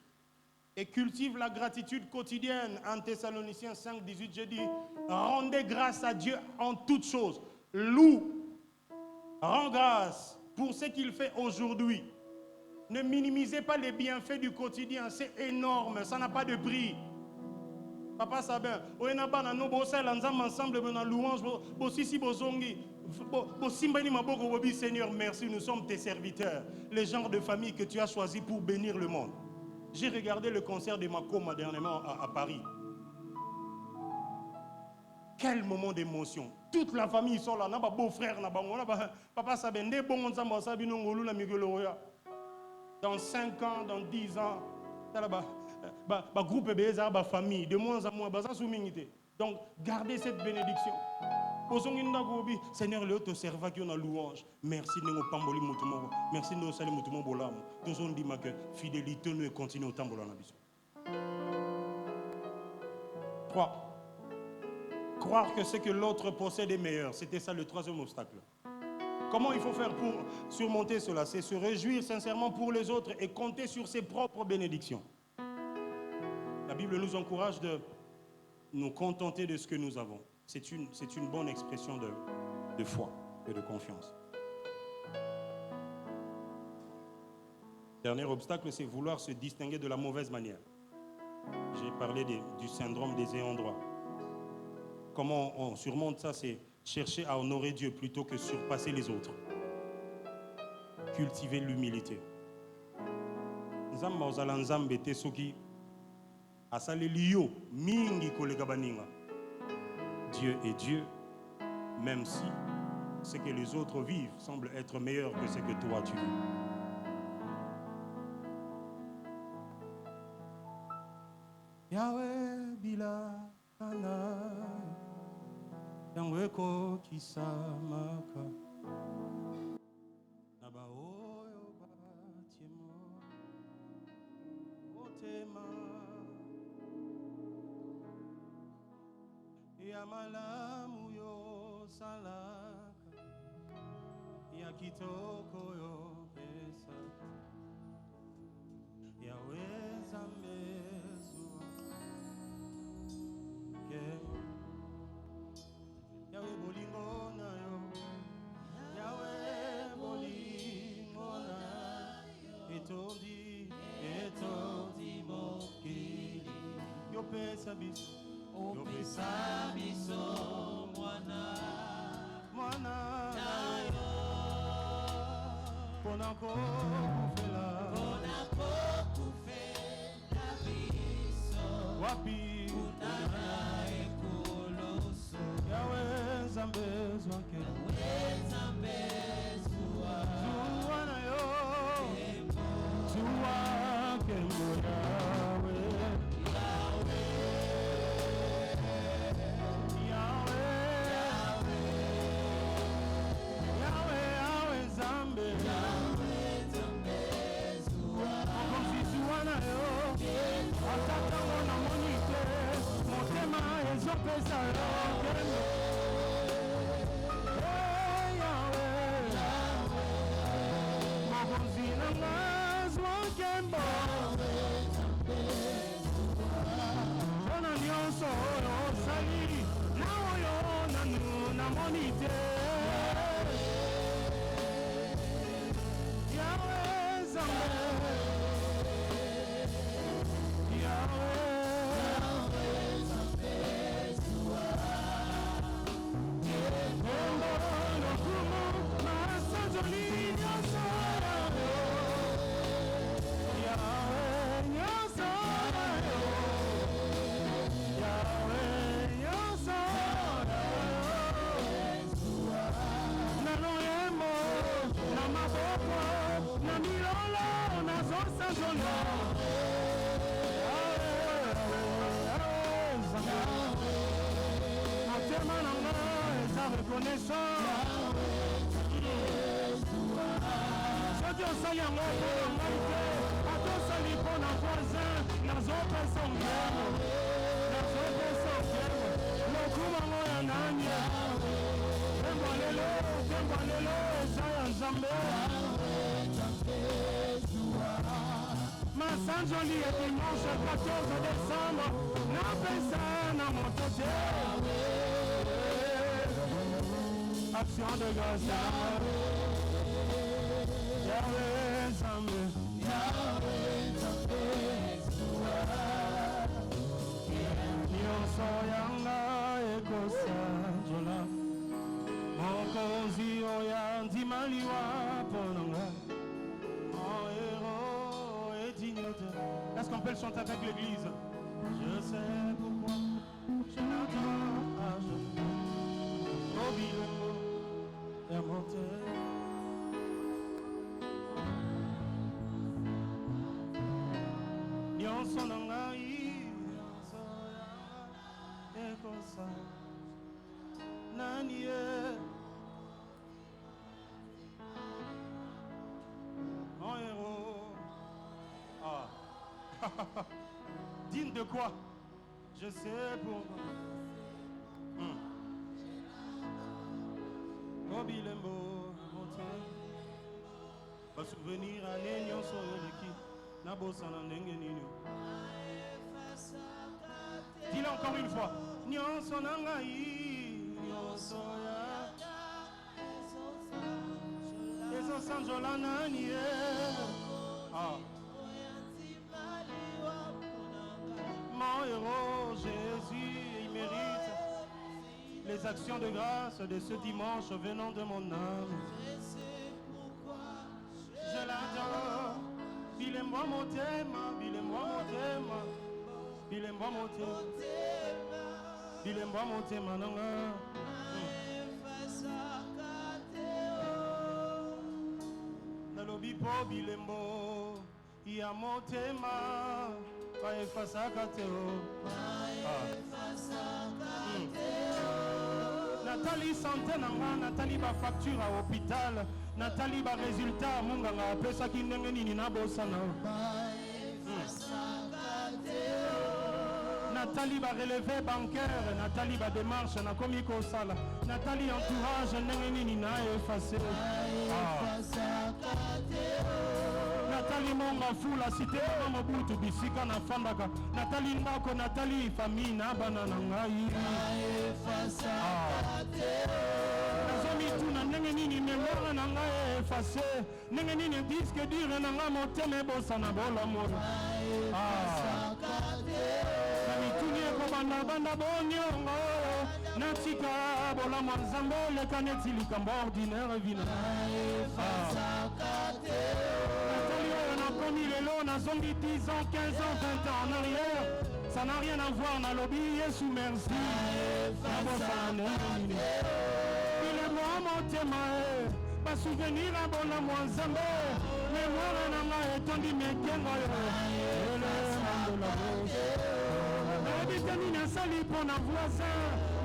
Speaker 1: et cultive la gratitude quotidienne. En Thessaloniciens 5, 18, j'ai dit, rendez grâce à Dieu en toutes choses. Loue, rends grâce pour ce qu'il fait aujourd'hui. Ne minimisez pas les bienfaits du quotidien, c'est énorme, ça n'a pas de prix. Papa Sabin, ensemble, louange, Seigneur, merci, nous sommes tes serviteurs, les genres de famille que tu as choisi pour bénir le monde. J'ai regardé le concert de Makoma dernièrement à Paris. Quel moment d'émotion. Toute la famille sont là, nos beaux-frères, papa Sabin, dans 5 ans, dans 10 ans, groupe famille, de moins en moins, donc gardez cette bénédiction. Seigneur, le te serva qui on a louange. Merci de nous pamboli mutumo. Merci de nous saluer mutumo bolam. Tous on dit que fidélité nous continue au temps bolam. 3. Croire que ce que l'autre possède est meilleur. C'était ça le troisième obstacle. Comment il faut faire pour surmonter cela? C'est se réjouir sincèrement pour les autres et compter sur ses propres bénédictions. La Bible nous encourage de nous contenter de ce que nous avons. C'est une bonne expression de foi et de confiance. Dernier obstacle, c'est vouloir se distinguer de la mauvaise manière. J'ai parlé du syndrome des ayants droit. Comment on surmonte ça, c'est chercher à honorer Dieu plutôt que surpasser les autres. Cultiver l'humilité. Nzamba ozala nzambe te soki asaleli yo mingi koleka baninga. Dieu est Dieu, même si ce que les autres vivent semble être meilleur que ce que toi tu vis. Yahweh bila kana Yahweh ko kisamaka Naba oyo batiemo Otema Yamalamu yo salaka Yakitoko yo pesa Yahweh zambezua Yahweh bolingo na yo Yahweh bolingo na etondi mokili yo pesa biso mwana na yo pona kokufela biso wapi Yahweh zambezwa ke Zuwa na yo Zuwa kembo Yahweh Zambe Okonsi zuwa na yo Atata mona monite Motema ezopesa yo Masanjoli est dimanche 14 décembre. Na pensa na motote. Action de grâce. Yahweh Zambe. Nyonso yanga ekosanjola. Mokonzi oya ndimaliwa ponanga. Est-ce qu'on peut le chanter avec l'église? Je sais pourquoi je n'attends pas au bilan est monté. Nyonso nangai nyonso yanga ekosa nani mon héros. Ah. Digne de quoi? Je sais pourquoi. Obilembo monte. Ba souvenir à nenyo so yoleki. Na bosa na ndenge nini. Dis-le encore une fois. Nyonso nangai, nyonso ya. Eso sanjola nani. Ah. Mon héros, Jésus, il mérite les actions de grâce de ce dimanche venant de mon âme. Je l'adore. Bilemwa motema, bilemwa motema, bilemwa motema, bilemwa motema nanga. Nalobi po bilembo, ya motema, pa efasaka teo. Nathalie santé nanga, Nathalie ba facture à hôpital, Nathalie ba résultat munganga pesa kindenge nini na bosana. Nathalie ba relevé bancaire, Nathalie ba démarche na komi ko sala, Nathalie entourage ndenge nini na effacé. Nathalie monga fula cité mama mobutu bisika na fandaka, Nathalie ndako, Nathalie famille na banana ngai. Nazomi tuna ndenge nini memoire na ngai effacé, ndenge nini disque dire na ngai motema bosana bola moro. Banda bonyongo natika bola mwanzambo le kaneti likambo ordinaire vina Nathalie on a commis les lots, on a zombie 10 ans, 15 ans, 20 ans en arrière. Ça n'a rien à voir, na lobby, Yesu merci. Il est moi mon témoin, pas souvenir à bola mwanzambo. Mémoire n'a pas étendu mes Nathalie pour un voisin,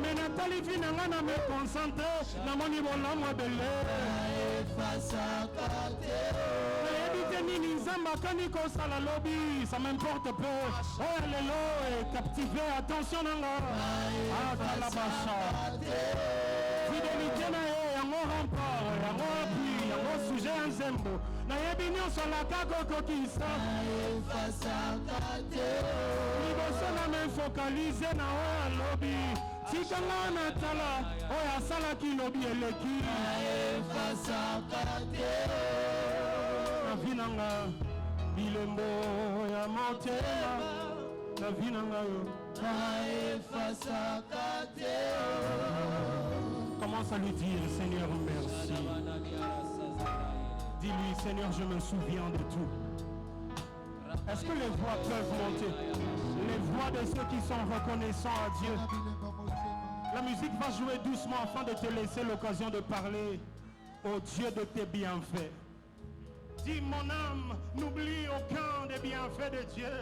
Speaker 1: mais Nathalie finalement me concentre dans mon niveau là moi belé. Ça m'importe peu. Oh, elle est captivée. Attention, fidélité na yango rempart, yango appui, yango sujet en zembo. Na yebi nyonso la kako kokisa. Liboso na me focaliser na oyo alobi. Tikanga na tala, oyo asalaki lobi eleki. Na vinanga, bilembo ya motema. Na vinanga yo. Commence à lui dire, Seigneur, merci. Dis-lui, Seigneur, je me souviens de tout. Est-ce que les voix peuvent monter? Les voix de ceux qui sont reconnaissants à Dieu. La musique va jouer doucement afin de te laisser l'occasion de parler au Dieu de tes bienfaits. Dis, mon âme, n'oublie aucun des bienfaits de Dieu.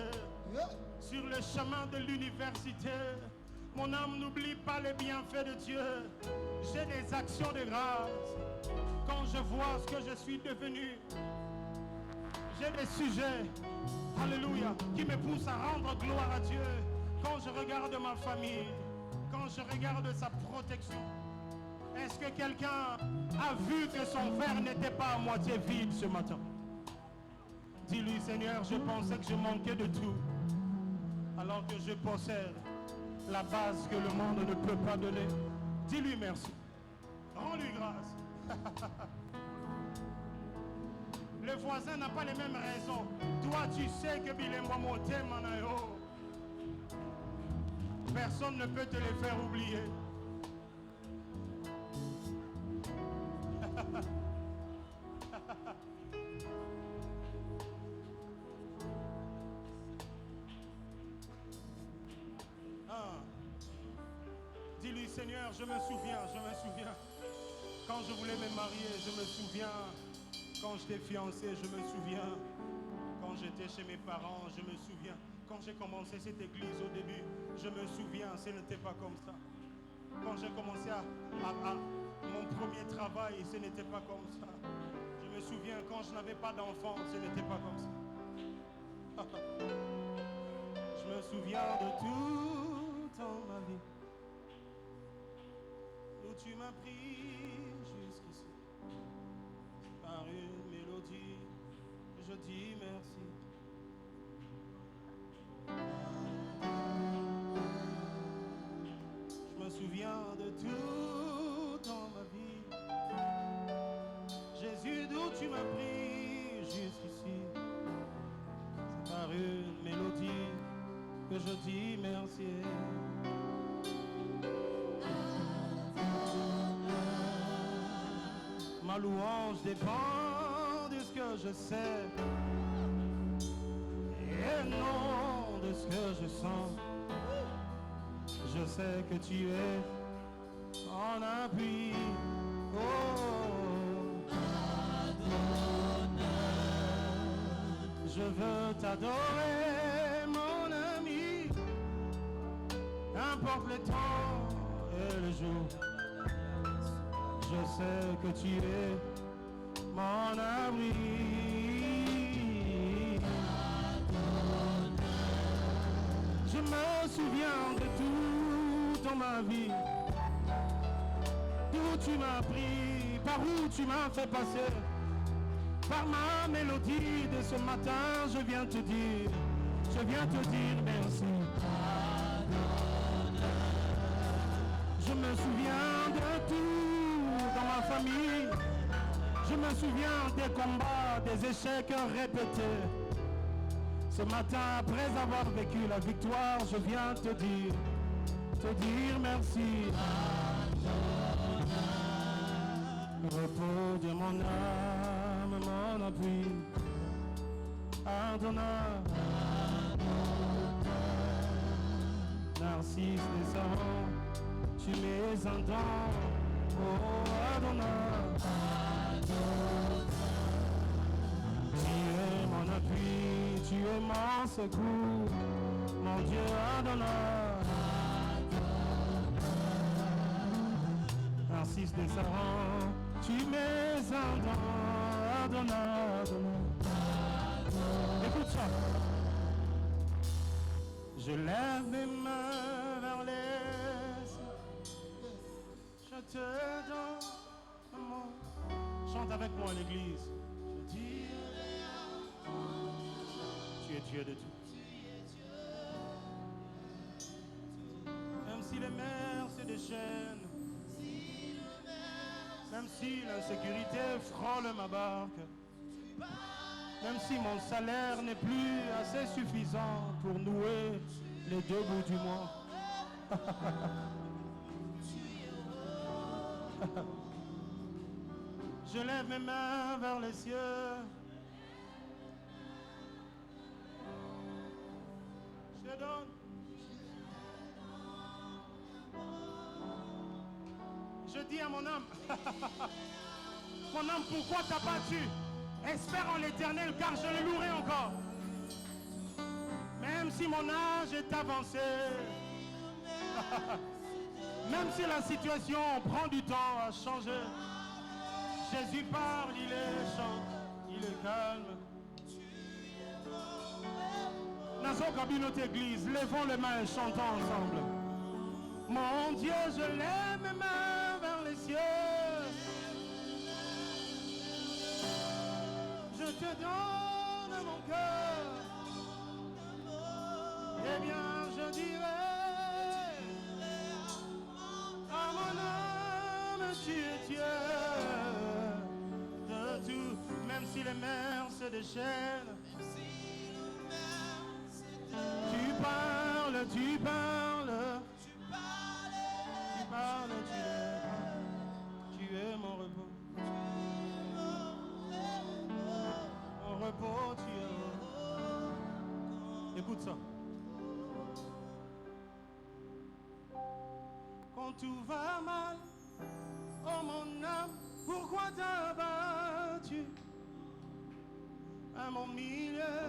Speaker 1: Sur le chemin de l'université, mon âme n'oublie pas les bienfaits de Dieu. J'ai des actions de grâce. Quand je vois ce que je suis devenu, j'ai des sujets, alléluia, qui me poussent à rendre gloire à Dieu. Quand je regarde ma famille, quand je regarde sa protection, est-ce que quelqu'un a vu que son verre n'était pas à moitié vide ce matin? Dis-lui, Seigneur, je pensais que je manquais de tout, alors que je possède la base que le monde ne peut pas donner. Dis-lui merci. Rends-lui grâce. Le voisin n'a pas les mêmes raisons. Toi, tu sais que Bilemwa Moté Manayo. Personne ne peut te les faire oublier. Dis-lui, Seigneur, je me souviens. Quand je voulais me marier, je me souviens. Quand j'étais fiancé, je me souviens. Quand j'étais chez mes parents, je me souviens. Quand j'ai commencé cette église au début, je me souviens, ce n'était pas comme ça. Quand j'ai commencé à mon premier travail, ce n'était pas comme ça. Je me souviens, quand je n'avais pas d'enfant, ce n'était pas comme ça. Je me souviens de tout en ma vie. Où tu m'as pris jusqu'ici. Par une mélodie, je dis merci. que je dis merci. Ma louange dépend de ce que je sais et non de ce que je sens. Je sais que tu es en appui. Oh, je veux t'adorer, mon ami, n'importe le temps et le jour. Je sais que tu es mon abri. Je me souviens de tout dans ma vie, d'où tu m'as pris, par où tu m'as fait passer. Par ma mélodie de ce matin, je viens te dire merci. Je me souviens de tout dans ma famille. Je me souviens des combats, des échecs répétés. Ce matin, après avoir vécu la victoire, je viens te dire merci. Le repos de mon âme, mon appui. Adonai. Narcisse des savants, tu mets un don. Oh Adonai. Tu es mon appui, tu es mon secours, mon Dieu Adonai. Narcisse des savants, tu mets un don. Adonai, Adonai. Écoute ça. Je lève mes mains vers les cieux. Je te donne mon... Chante avec moi l'église. Je dirai tu es Dieu de tout. Même si les mers se déchaînent, même si l'insécurité frôle ma barque, même si mon salaire n'est plus assez suffisant pour nouer les deux bouts du mois. Je lève mes mains vers les cieux. Je donne. Je dis à mon âme, mon âme, pourquoi t'as battu? Espère en l'Éternel, car je le louerai encore. Même si mon âge est avancé, même si la situation prend du temps à changer, Jésus parle, il est chante, il est calme. Nason Communauté Église, levons les mains et chantons ensemble. Mon Dieu, je lève mes mains vers les cieux. Je te donne mon cœur. Eh bien, je dirai à mon âme, tu es Dieu de tout. Même si les mers se déchaînent, tu parles, tu parles. Tu es mon repos. Mon repos, tu es. Écoute ça. Quand tout va mal, oh mon âme, pourquoi t'as battu? À mon milieu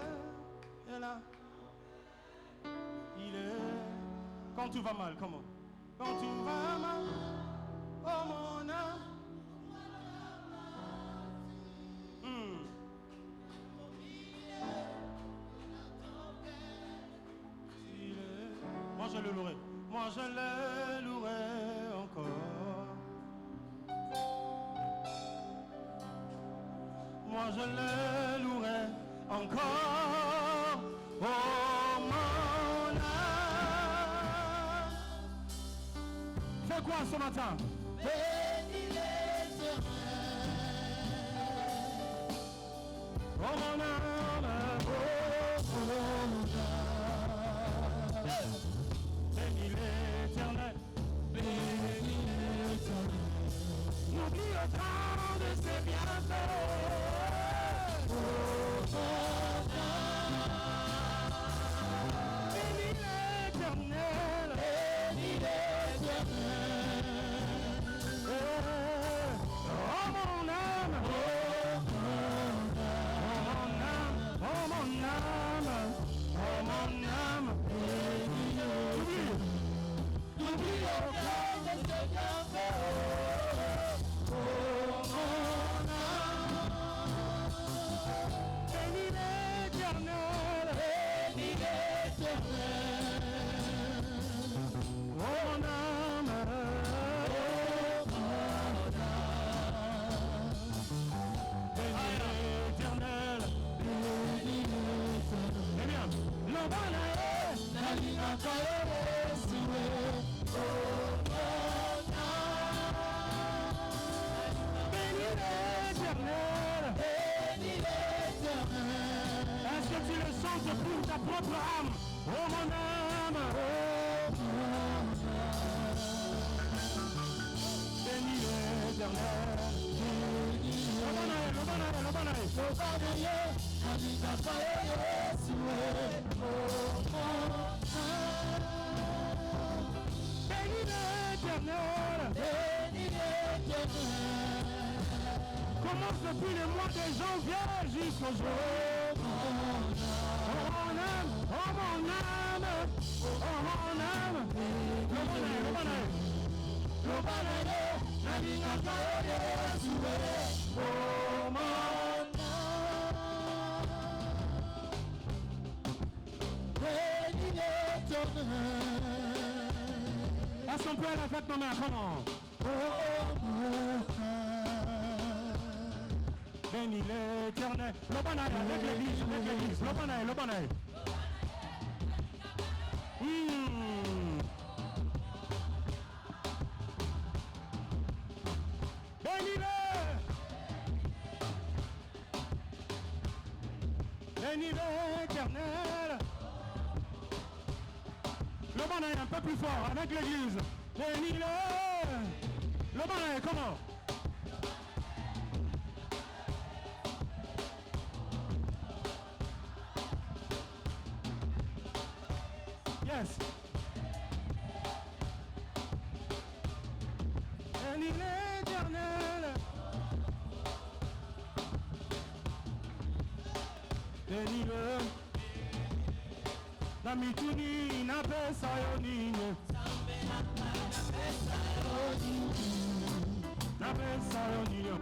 Speaker 1: est là. Il est. Quand tout va mal, comment? Quand tout va mal, oh mon âme. Moi je le louerai. Moi je le louerai encore. Moi je le louerai encore. Oh mon âme. Fais quoi ce matin? Bénis l'Éternel. Oh mon âme. Oh mon âme. le temps de ses bienfaits. Oh, mon âme, bénis l'Éternel, bénis l'Éternel. Oh, mon âme, oh, mon âme, oh, mon âme, oublie aucun de ses bienfaits. Oh, mon âme, bénis l'Éternel, bénis l'Éternel. Oh, mon âme, bénis l'Éternel, bénis l'Éternel. Eh bien, l'Obanae, la ligne à est-ce que tu le sens pour ta propre âme? Oh mon âme, oh mon âme, bénis l'Éternel, bénis l'Éternel, bénis l'Éternel. Commence depuis le mois de janvier jusqu'au jour. Oh mon âme, oh mon âme, oh mon âme, la vie n'a pas été sauvée. Oh mon âme, bénis l'Éternel. Est-ce qu'on peut aller avec nos mains? Comment? Oh mon âme, bénis l'Éternel. Le banaï avec l'église, le banaï. Bénis-le. Bénis l'Éternel. Le banaï un peu plus fort avec l'église. Bénis-le. Le banaï, comment? Yes. Bénis l'Éternel. Bénis-le. Namituni napesa yoninye. Napesa yoninye.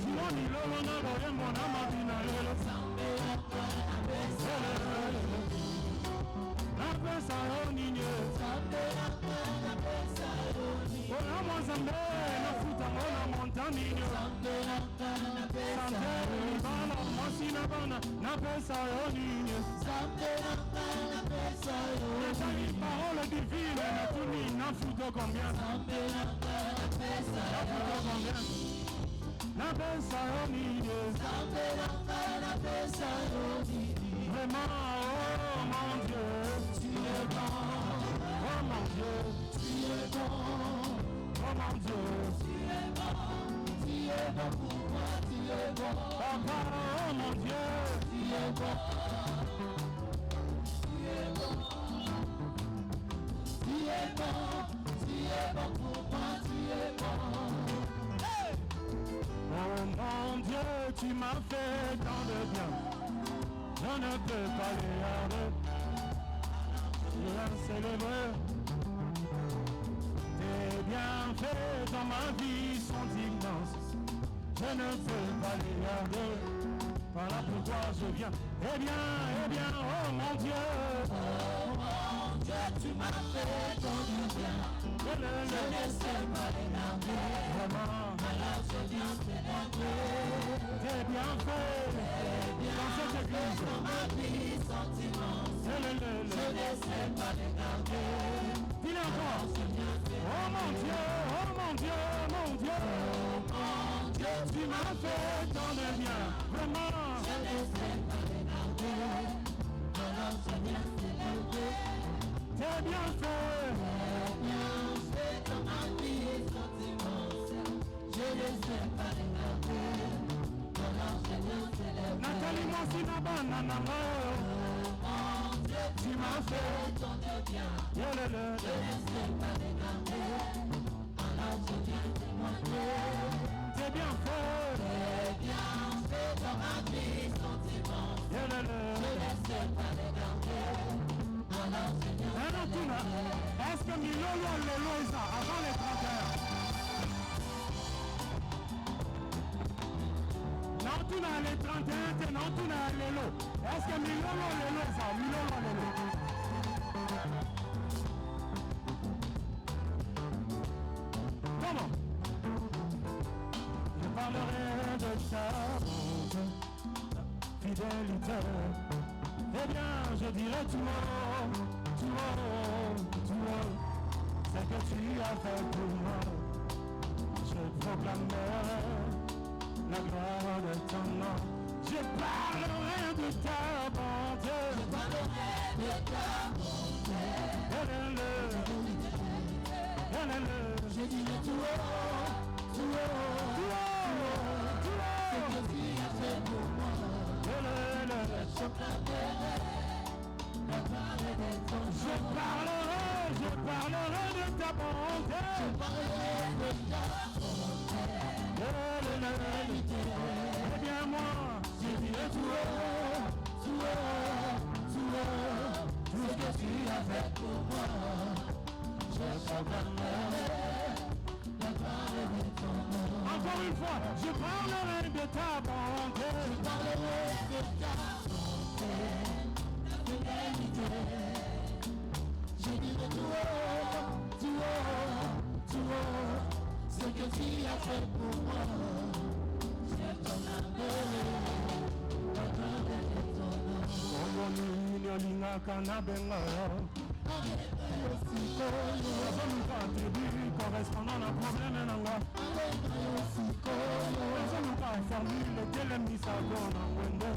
Speaker 1: Simoni lolo na boye mona mabina lelo. Napesa yoninye. Ona mozambe na futa mona montaninyo. Sante bala mosina bana napesa yoninye. Napesa parole divine na tuni na futa combien. Napesa yoninye. Vraiment, oh mon Dieu, tu es bon. Oh mon Dieu, tu es bon. Oh mon Dieu, tu es bon. Tu es bon pour moi, tu es bon. Papa, oh mon Dieu, tu es bon. Tu es bon. Tu es bon. Tu es bon pour moi, tu es bon. Hey! Oh mon Dieu, tu m'as fait tant de bien. Je ne peux pas les garder. Je vais célébrer. Tes bienfaits dans ma vie sont immenses. Je ne peux pas les garder. Voilà pourquoi je viens. Eh bien, oh mon Dieu. Oh mon Dieu, tu m'as fait tant de bien. Je ne sais pas les garder. Vraiment. Alors je viens célébrer. Tes bienfaits dans cette église. Dans ma vie sentiment. Je ne sais pas les garder. Dis-le encore. Oh mon Dieu, oh mon Dieu, mon Dieu. Oh mon Dieu, tu m'as fait tant de bien. Vraiment. Je ne sais pas les garder. Alors je viens célébrer. Tes bienfaits. Tes bienfaits dans ma vie.
Speaker 2: Tu m'as fait ton bien. Je ne laisserai pas regarder. Alors je viens témoigner. Tes bienfaits dans ma vie sont immenses. Je ne laisserai pas regarder. Alors je viens témoigner. Est-ce que Milolo Lolo est ça avant les 31? Non, tu n'as les 31, non, tu n'as les lots. Est-ce que Milolo Lolo est ça? Milolo Lolo. Comment? Je parlerai de ta bonté, fidélité. Eh bien, je dirai tout haut, ce que tu as fait pour moi. Je proclamerai la gloire de ton nom. Je parlerai de ta bonté. Je parlerai de ta bonté. Je dirai tout haut, ce que tu as fait pour moi. Je proclamerai la gloire de ton nom. Je parlerai de ta bonté. Je parlerai de ta bonté. Eh bien moi, je dirai tout ce que tu as fait pour moi. Je proclamerai la gloire de ton nom. Encore une fois, je parlerai de ta bonté. Je parlerai de ta bonté, ta fidélité. Je dirai tout ce que tu as fait pour moi. Je proclamerai la gloire de ton nom. Correspondant à un problème en moi. Formule de l'emisagon en wende.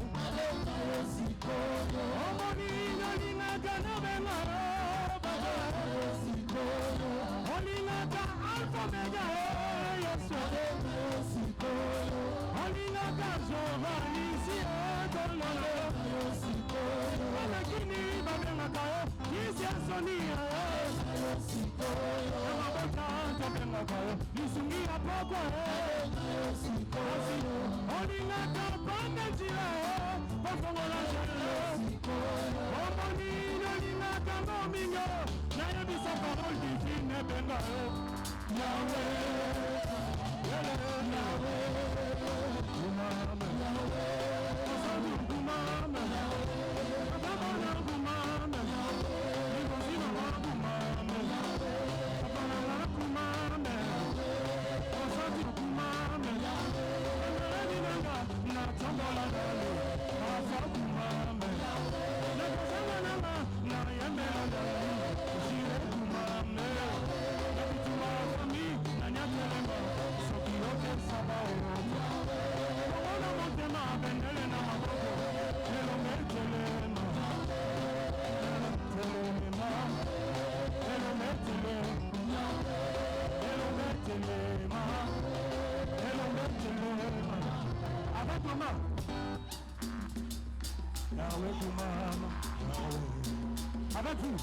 Speaker 2: Avec vous,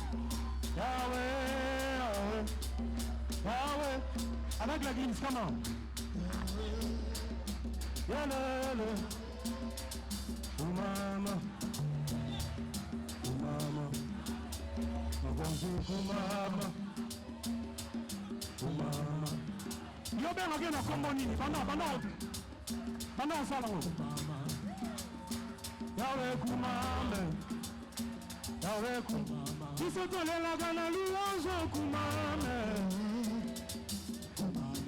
Speaker 2: Yahweh, avec l'église, comment? Yahweh, Koumama, mon bon Dieu, Koumama. Yo ben a bien comme bonini, pendant ça là. Yahweh Koumama, Yahweh Koumama. Tu sais que la gana louange Koumama.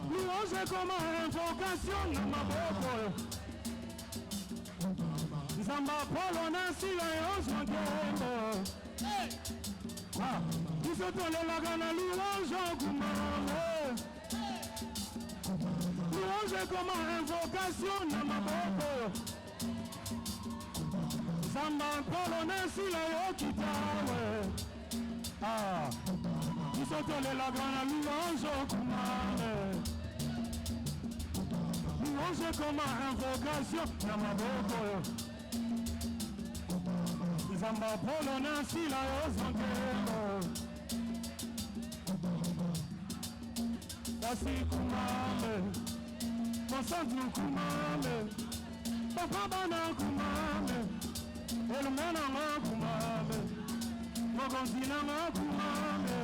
Speaker 2: Louange comme invocation na maboko. Zamba polo na sila yo jangendo. Ah, tu sais que la gana louange Koumama. Louange comme invocation na maboko. Zamba polo na sila yo kitawe. Ah, tu sais que la gana louange Koumama. Louange comme invocation na maboko. Bamba polo nasi la yozongelo Nasi kumame Monsantu kumame Papa bana kumame Elumena nga kumame Mogonzina nga kumame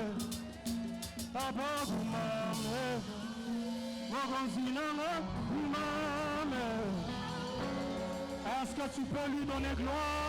Speaker 2: Papa kumame Mogonzina nga kumame Est-ce que tu peux lui donner gloire?